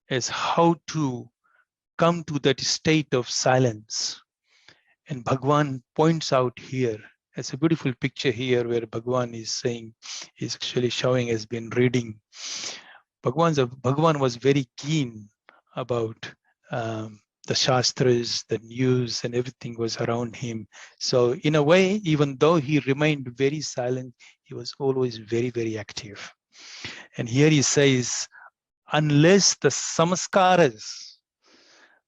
how to come to that state of silence. And Bhagwan points out here, it's a beautiful picture here where Bhagwan is saying, he's actually showing, has been reading. Bhagwan was very keen about the Shastras, the news, and everything was around him. So in a way, even though he remained very silent, he was always very, very active. And here he says, unless the samskaras,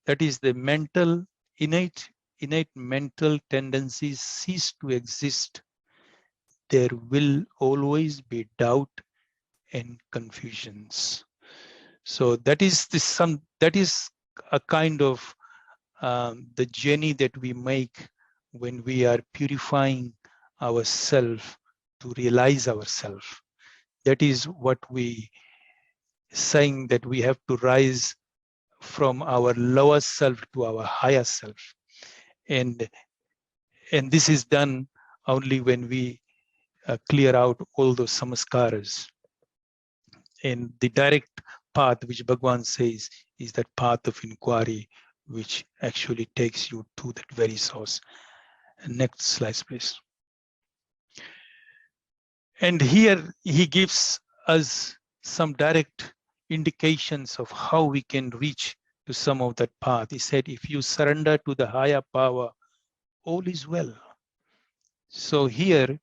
that is the mental, innate mental tendencies cease to exist, there will always be doubt and confusions. So that is a kind of the journey that we make when we are purifying ourselves to realize ourselves. That is what we saying, that we have to rise from our lower self to our higher self, and this is done only when we clear out all those samskaras. And the direct path which Bhagwan says is that path of inquiry, which actually takes you to that very source. Next slide, please. And here he gives us some direct indications of how we can reach to some of that path. He said, if you surrender to the higher power, all is well. So here,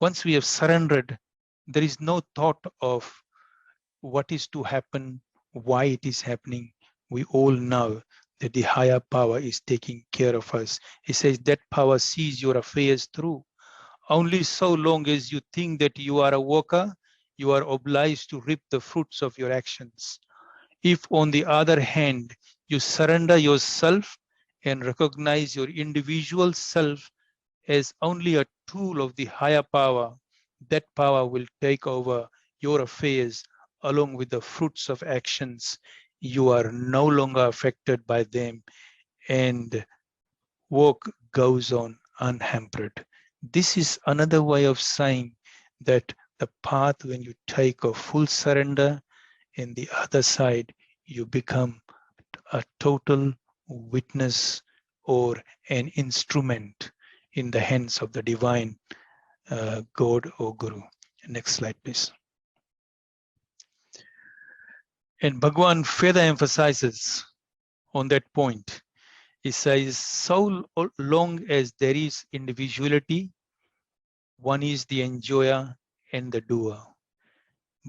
once we have surrendered, there is no thought of what is to happen, why it is happening. We all know that the higher power is taking care of us. He says that power sees your affairs through. Only so long as you think that you are a worker, you are obliged to reap the fruits of your actions. If, on the other hand, you surrender yourself and recognize your individual self as only a tool of the higher power, that power will take over your affairs along with the fruits of actions. You are no longer affected by them, and work goes on unhampered. This is another way of saying that the path, when you take a full surrender, and the other side, you become a total witness or an instrument in the hands of the divine God or Guru. Next slide, please. And Bhagwan further emphasizes on that point. He says, so long as there is individuality, one is the enjoyer and the doer.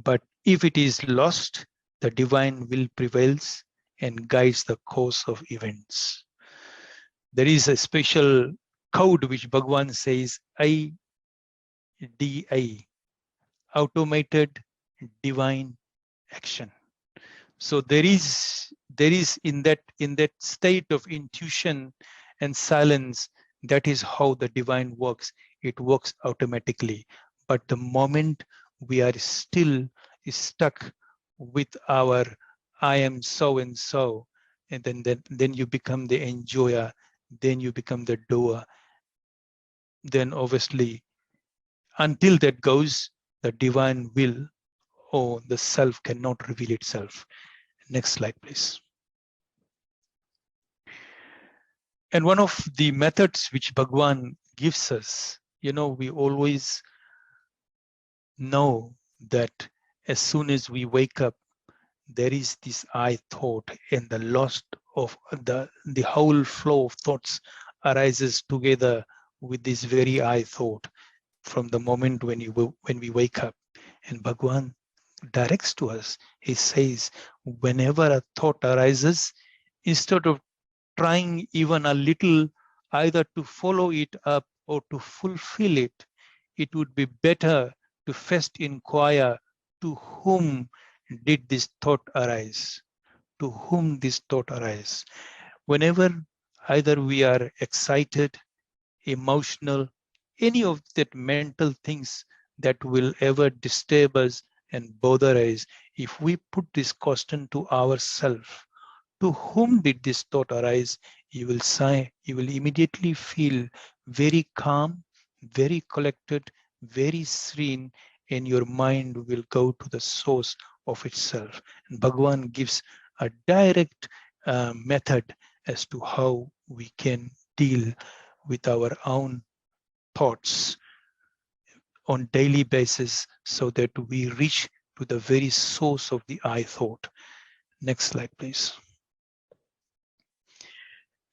But if it is lost, the divine will prevails and guides the course of events. There is a special code which Bhagwan says, IDA, automated divine action. So there is in that state of intuition and silence, that is how the divine works. It works automatically. But the moment we are still stuck with our I am so and so, and then you become the enjoyer, then you become the doer. Then obviously, until that goes, the divine will or the self cannot reveal itself. Next slide, please. And one of the methods which Bhagwan gives us, we always know that as soon as we wake up, there is this I thought, and the loss of the whole flow of thoughts arises together with this very I thought from the moment when we wake up. And Bhagwan directs to us. He says, whenever a thought arises, instead of trying even a little either to follow it up or to fulfill it, it would be better to first inquire, to whom did this thought arise? To whom this thought arise? Whenever either we are excited, emotional, any of that mental things that will ever disturb us and bother us, if we put this question to ourselves, to whom did this thought arise? You will immediately feel very calm, very collected, very serene, and your mind will go to the source of itself. And Bhagwan gives a direct method as to how we can deal with our own thoughts on daily basis so that we reach to the very source of the I thought. Next slide, please.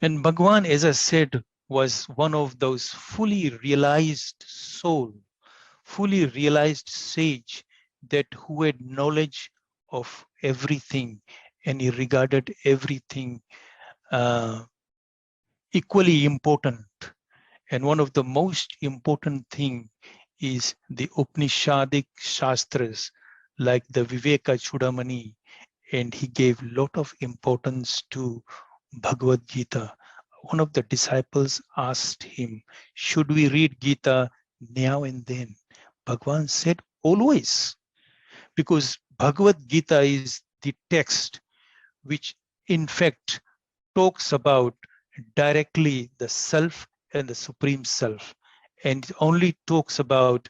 And Bhagwan, as I said, was one of those fully realized soul, fully realized sage, that who had knowledge of everything, and he regarded everything equally important. And one of the most important thing is the Upanishadic Shastras, like the Viveka Chudamani, and he gave lot of importance to Bhagavad Gita. One of the disciples asked him, should we read Gita now and then? Bhagavan said, always, because Bhagavad Gita is the text which in fact talks about directly the self and the supreme self, and only talks about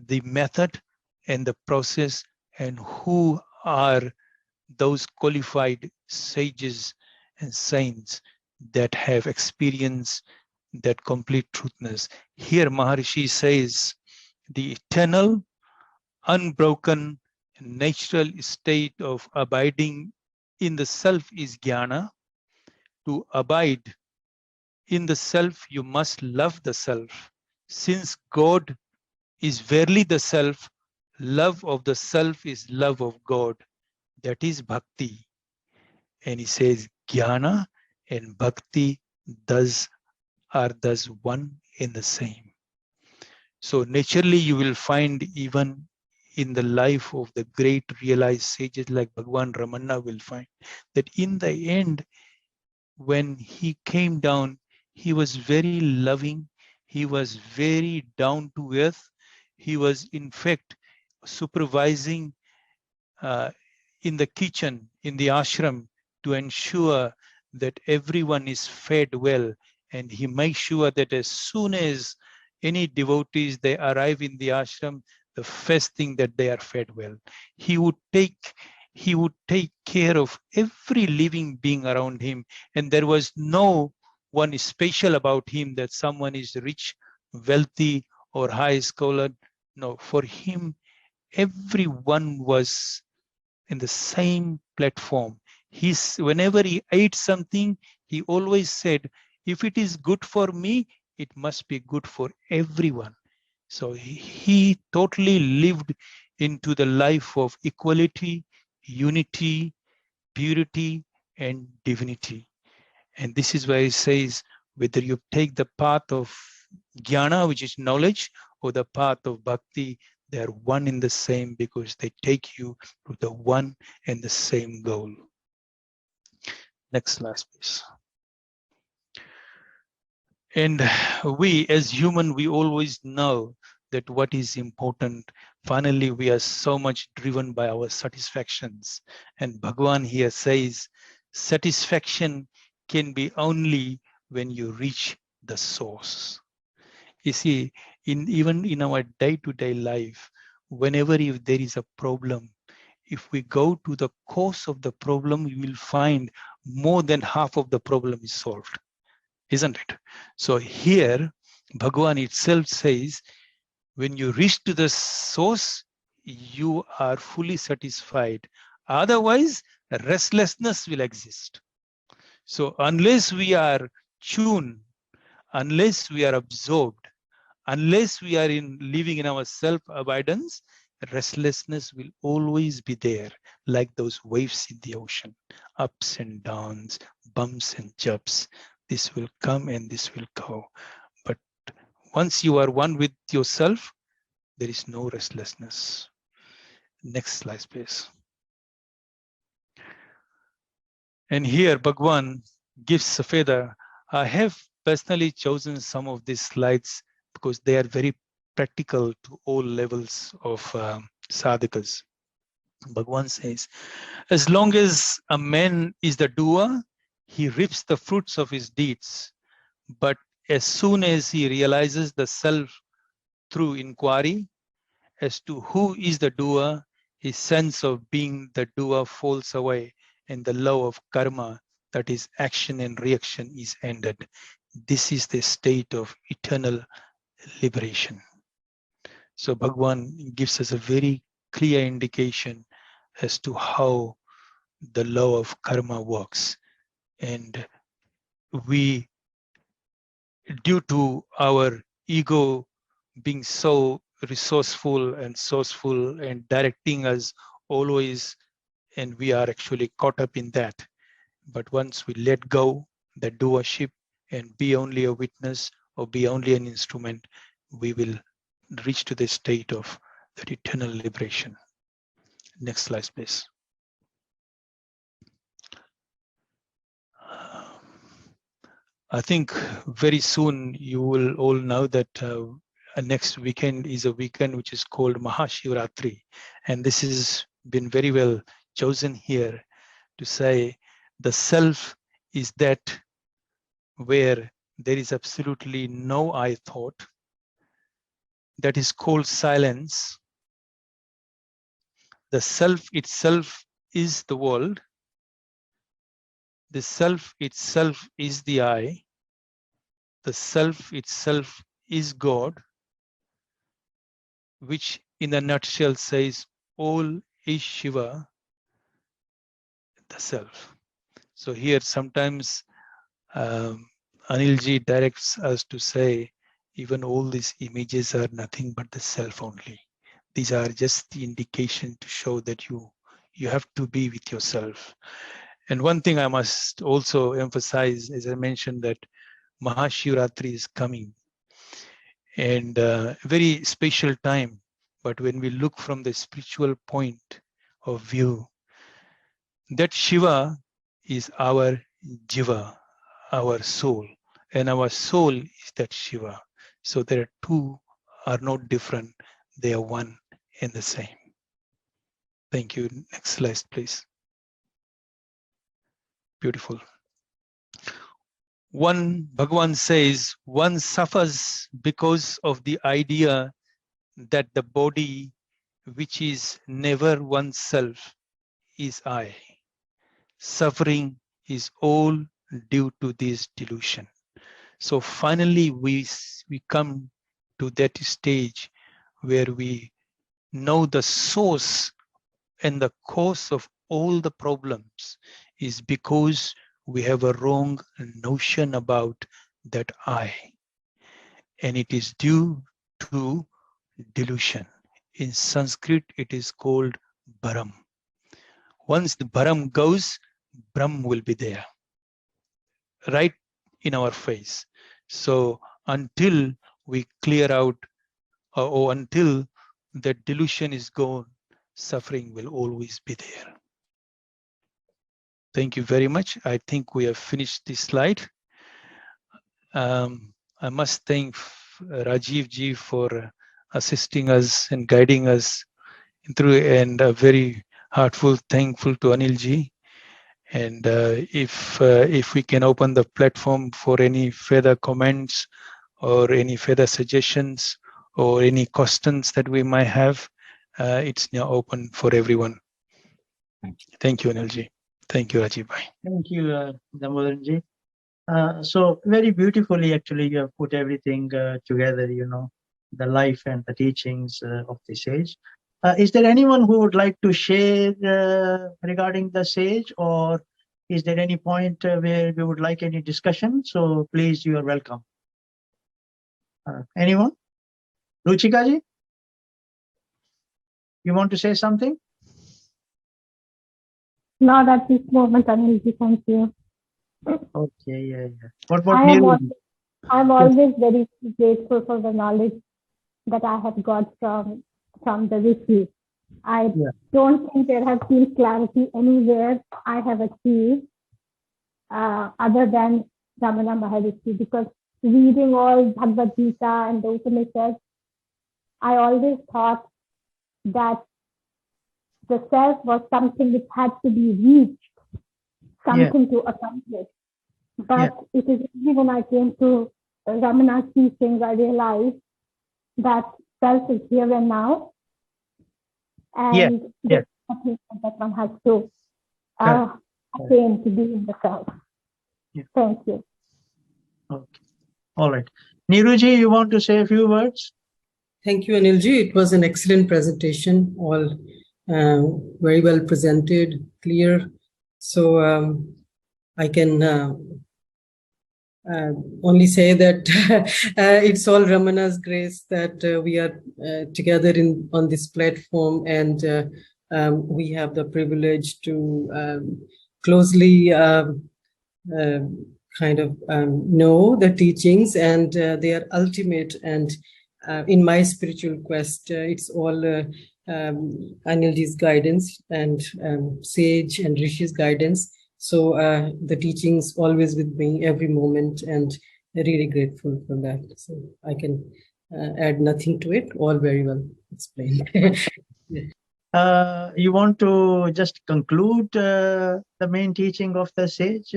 the method and the process and who are those qualified sages and saints that have experienced that complete truthness. Here Maharshi says the eternal, unbroken, natural state of abiding in the self is jnana. To abide in the self, you must love the self. Since God is verily the self, love of the self is love of God. That is bhakti. And he says jnana and bhakti are thus one in the same. So naturally you will find even in the life of the great realized sages like Bhagwan Ramana will find that in the end, when he came down, he was very loving, he was very down to earth, he was in fact supervising in the kitchen, in the ashram, to ensure that everyone is fed well. And he makes sure that as soon as any devotees, they arrive in the ashram, the first thing that they are fed well. He would take care of every living being around him. And there was no one special about him that someone is rich, wealthy, or high scholar. No, for him, everyone was in the same platform. Whenever he ate something, he always said, if it is good for me, it must be good for everyone. So he totally lived into the life of equality, unity, purity, and divinity. And this is why he says, whether you take the path of jnana, which is knowledge, or the path of bhakti, they are one in the same, because they take you to the one and the same goal. Next slide, please. And we as human, we always know that what is important. Finally, we are so much driven by our satisfactions. And Bhagavan here says, satisfaction can be only when you reach the source. You see, even in our day-to-day life, whenever if there is a problem, if we go to the cause of the problem, we will find more than half of the problem is solved, isn't it? So here, Bhagavan itself says, when you reach to the source, you are fully satisfied. Otherwise, restlessness will exist. So unless we are tuned, unless we are absorbed, unless we are living in our self-abidance, restlessness will always be there, like those waves in the ocean, ups and downs, bumps and jumps. This will come and this will go. But once you are one with yourself, there is no restlessness. Next slide, please. And here Bhagwan gives Safeda. I have personally chosen some of these slides because they are very practical to all levels of sadhakas. Bhagwan says, as long as a man is the doer, he reaps the fruits of his deeds. But as soon as he realizes the self through inquiry as to who is the doer, his sense of being the doer falls away, and the law of karma, that is action and reaction, is ended. This is the state of eternal liberation. So Bhagwan gives us a very clear indication as to how the law of karma works. And we, due to our ego being so resourceful and sourceful and directing us always, and we are actually caught up in that. But once we let go that doership and be only a witness or be only an instrument, we will reach to the state of that eternal liberation. Next slide, please. I think very soon you will all know that next weekend is a weekend which is called Mahashivratri. And this has been very well chosen here to say the self is that where there is absolutely no I thought, that is called silence. The self itself is the world. The self itself is the I. The self itself is God, which in a nutshell says all is Shiva, the self. So here sometimes Anilji directs us to say, even all these images are nothing but the self only. These are just the indication to show that you have to be with yourself. And one thing I must also emphasize, as I mentioned, that Mahashivratri is coming, and a very special time. But when we look from the spiritual point of view, that Shiva is our Jiva, our soul, and our soul is that Shiva. So there are two are not different, they are one and the same. Thank you. Next slide, please. Beautiful. One, Bhagavan says, one suffers because of the idea that the body, which is never oneself, is I. Suffering is all due to this delusion. So finally, we come to that stage where we know the source and the cause of all the problems is because we have a wrong notion about that I. And it is due to delusion. In Sanskrit, it is called Bharam. Once the Bharam goes, Brahm will be there, right in our face. So until we clear out, or until that delusion is gone, suffering will always be there. Thank you very much. I think we have finished this slide. I must thank Rajiv ji for assisting us and guiding us through, and very heartfelt thankful to Anil ji. And if we can open the platform for any further comments or any further suggestions or any questions that we might have, it's now open for everyone. Thank you, Anil ji. Thank you, Rajiv bhai. Thank you, Damodran ji. So very beautifully, actually, you have put everything together, the life and the teachings of the sage. Is there anyone who would like to share regarding the sage, or is there any point where we would like any discussion? So please, you are welcome. Anyone? Ruchika ji? You want to say something? Not at this moment, Anilji, thank you. Okay, yeah. What about Neeru? I'm always very grateful for the knowledge that I have got from the Rishi. I don't think there has been clarity anywhere I have achieved other than Ramana Maharishi, because reading all Bhagavad Gita and the Upanishads, I always thought that the self was something which had to be reached, something to accomplish. But it is only when I came to Ramana's teachings, I realized that self is here and now, and that one has to attain to be in the self. Thank you. Okay. All right. Neeruji, you want to say a few words? Thank you, Anilji. It was an excellent presentation, all very well presented, clear. So I can only say that it's all Ramana's grace that we are together on this platform, and we have the privilege to closely kind of know the teachings, and they are ultimate. And in my spiritual quest, it's all Anilji's guidance and sage and Rishi's guidance. So the teachings always with me every moment, and really grateful for that. So I can add nothing to it. All very well explained. You want to just conclude the main teaching of the sage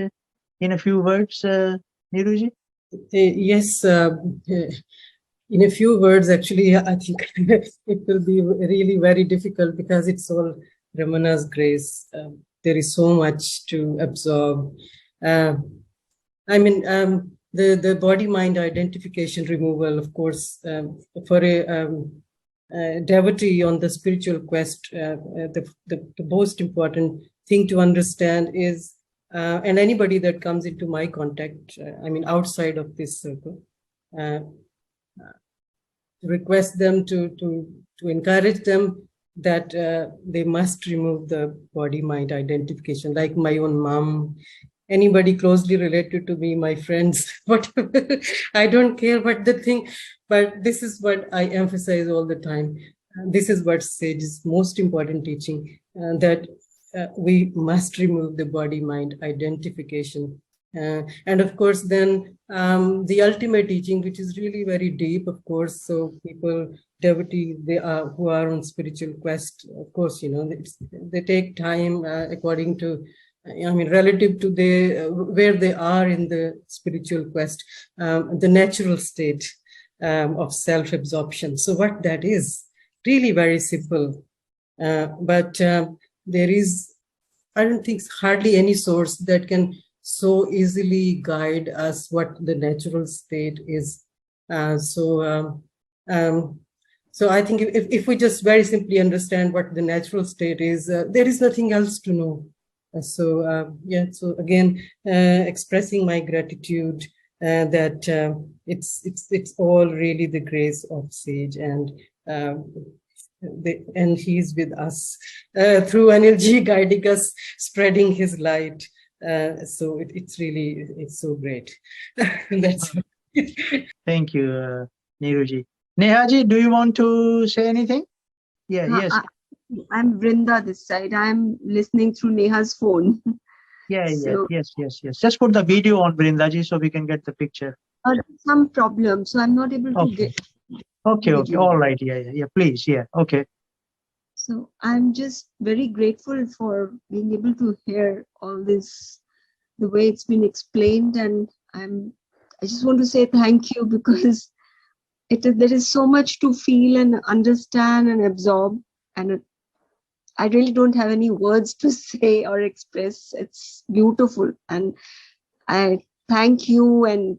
in a few words, Niruji? Yes. In a few words, actually, I think it will be really very difficult because it's all Ramana's grace. There is so much to absorb. I mean, the body-mind identification removal, of course, for a devotee on the spiritual quest, the most important thing to understand is, and anybody that comes into my contact, I mean, outside of this circle, request them to encourage them that they must remove the body-mind identification, like my own mom, anybody closely related to me, my friends, whatever. I don't care what the thing, but this is what I emphasize all the time. This is what Sage's most important teaching, that we must remove the body-mind identification. And of course, then the ultimate teaching, which is really very deep, of course. So people, devotees, who are on spiritual quest, of course, they take time according to, I mean, relative to where they are in the spiritual quest, the natural state of self-absorption. So what that is, really very simple. But there is, I don't think, hardly any source that can so easily guide us what the natural state is. So I think if we just very simply understand what the natural state is, there is nothing else to know. So again, expressing my gratitude that it's all really the grace of Sage, and he's with us through Anilji, guiding us, spreading his light. So it's so great. That's Thank you, Niruji. Nehaji, do you want to say anything? Yeah, yes. I'm Vrinda this side. I'm listening through Neha's phone. Yeah, yes. Just put the video on, Vrindaji, so we can get the picture. Some problem, so I'm not able to get. Okay. All right. Yeah. Please. Yeah. Okay. So I'm just very grateful for being able to hear all this, the way it's been explained, and I just want to say thank you, because there is so much to feel and understand and absorb, and I really don't have any words to say or express. It's beautiful, and I thank you and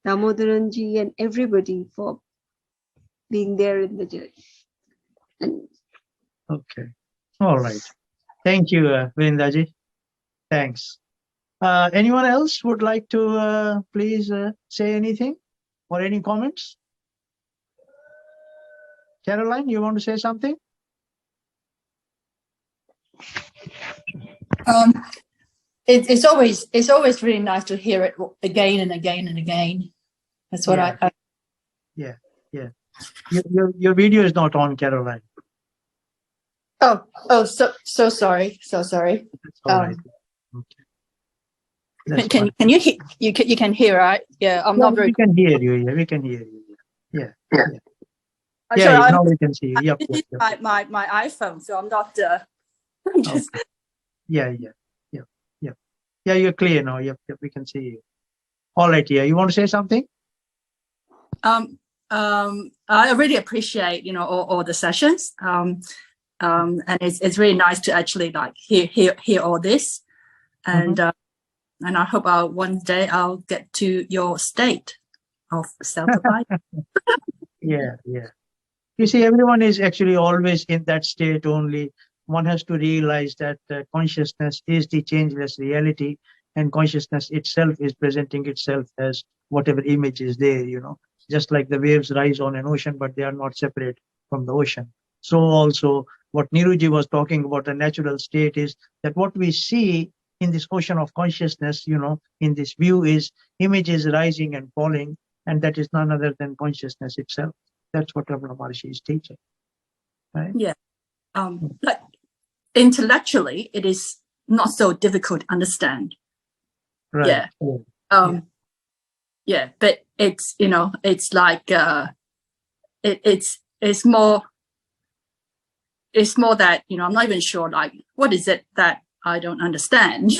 Damodran ji and everybody for being there in the journey. And okay, all right. Thank you, Vrindaji. Thanks. Anyone else would like to please say anything or any comments? Caroline, you want to say something? It's always really nice to hear it again and again and again. That's what I Yeah. Your video is not on, Caroline. So sorry. That's all right. Okay. Can you hear? You can hear, right? Yeah, I'm not very. We can hear you. Yeah, we can hear you. Yeah. Sorry, now we can see you. Yep. My iPhone, so I'm not. Just... Okay. Yeah. Yeah, you're clear now. Yep, we can see you. All right. Yeah, you want to say something? I really appreciate all the sessions. And it's really nice to actually like hear all this, and and I hope one day I'll get to your state of self-abiding. Yeah. You see, everyone is actually always in that state only. One has to realize that consciousness is the changeless reality, and consciousness itself is presenting itself as whatever image is there, just like the waves rise on an ocean, but they are not separate from the ocean. So also what Niruji was talking about, the natural state, is that what we see in this ocean of consciousness, in this view is images rising and falling, and that is none other than consciousness itself. That's what Ramana Maharshi is teaching. Right? Yeah. But intellectually, it is not so difficult to understand. Right. Yeah. Yeah, but it's, it's like it's more that, I'm not even sure, like, what is it that I don't understand?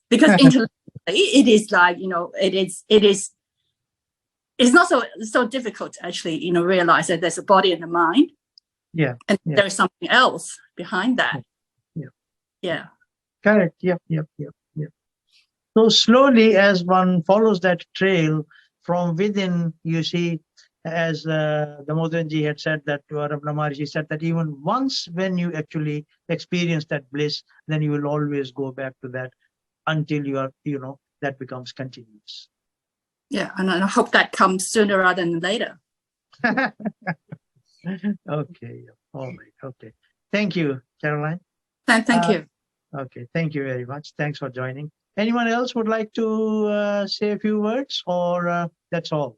Because intellectually it is like, it's not so difficult to actually, realize that there's a body and a mind. Yeah. And there's something else behind that. Yeah. Correct. Yep. So slowly, as one follows that trail from within, you see, as Damodran ji had said that, Ramana Maharshi said that even once when you actually experience that bliss, then you will always go back to that until you are, that becomes continuous. Yeah, and I hope that comes sooner rather than later. Okay. All right. Okay. Thank you, Caroline. Thank you. Okay. Thank you very much. Thanks for joining. Anyone else would like to say a few words, or that's all?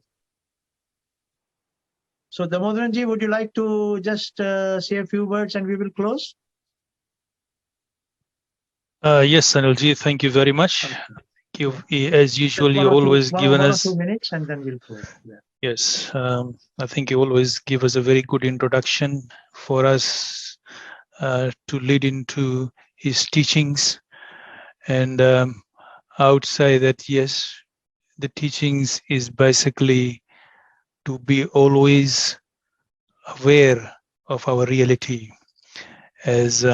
So Damodran ji, would you like to just say a few words and we will close? Yes, Anilji, thank you very much. Okay. As usual, you always given us 1 or 2 minutes and then we'll close. Yeah. Yes, I think you always give us a very good introduction for us to lead into his teachings. And I would say that, yes, the teachings is basically to be always aware of our reality. As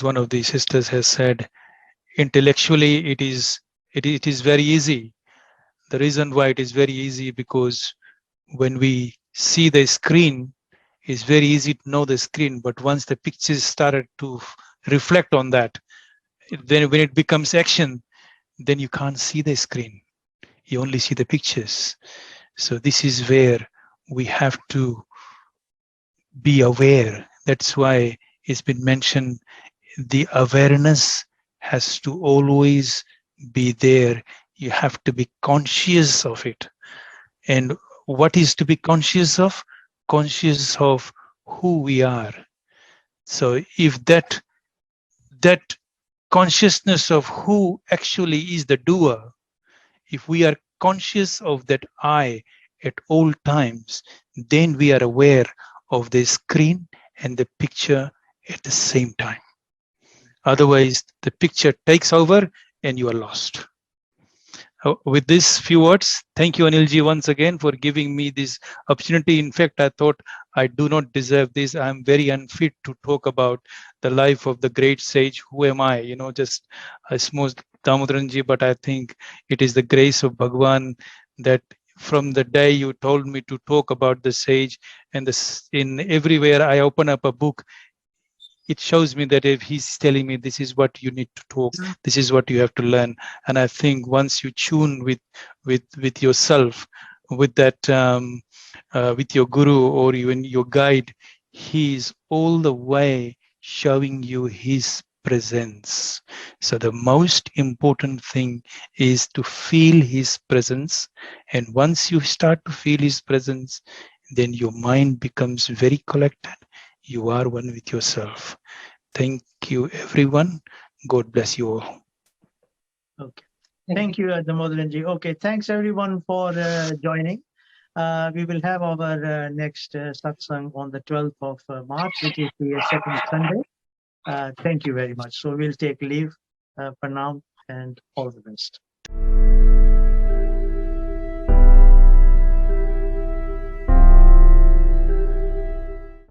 one of the sisters has said, intellectually it is very easy. The reason why it is very easy, because when we see the screen, it's very easy to know the screen, but once the pictures started to reflect on that, then when it becomes action, then you can't see the screen. You only see the pictures. So this is where we have to be aware. That's why it's been mentioned, the awareness has to always be there. You have to be conscious of it. And what is to be conscious of? Conscious of who we are. So if that consciousness of who actually is the doer, if we are conscious of that I at all times, then we are aware of the screen and the picture at the same time. Otherwise, the picture takes over and you are lost. With these few words, thank you, Anilji, once again for giving me this opportunity. In fact, I thought I do not deserve this. I'm very unfit to talk about the life of the great sage. Who am I? Just a small Damodranji, but I think it is the grace of Bhagwan that from the day you told me to talk about the sage, and in everywhere I open up a book, it shows me that if he's telling me this is what you need to talk, this is what you have to learn. And I think once you tune with yourself, with that with your guru or even your guide, he is all the way showing you his presence. So the most important thing is to feel his presence. And once you start to feel his presence, then your mind becomes very collected. You are one with yourself. Thank you, everyone. God bless you all. Okay. Thank you, Damodran ji. Okay, thanks everyone for joining. We will have our next satsang on the 12th of March, which is the second Sunday. Thank you very much. So we'll take leave for now, and all the best.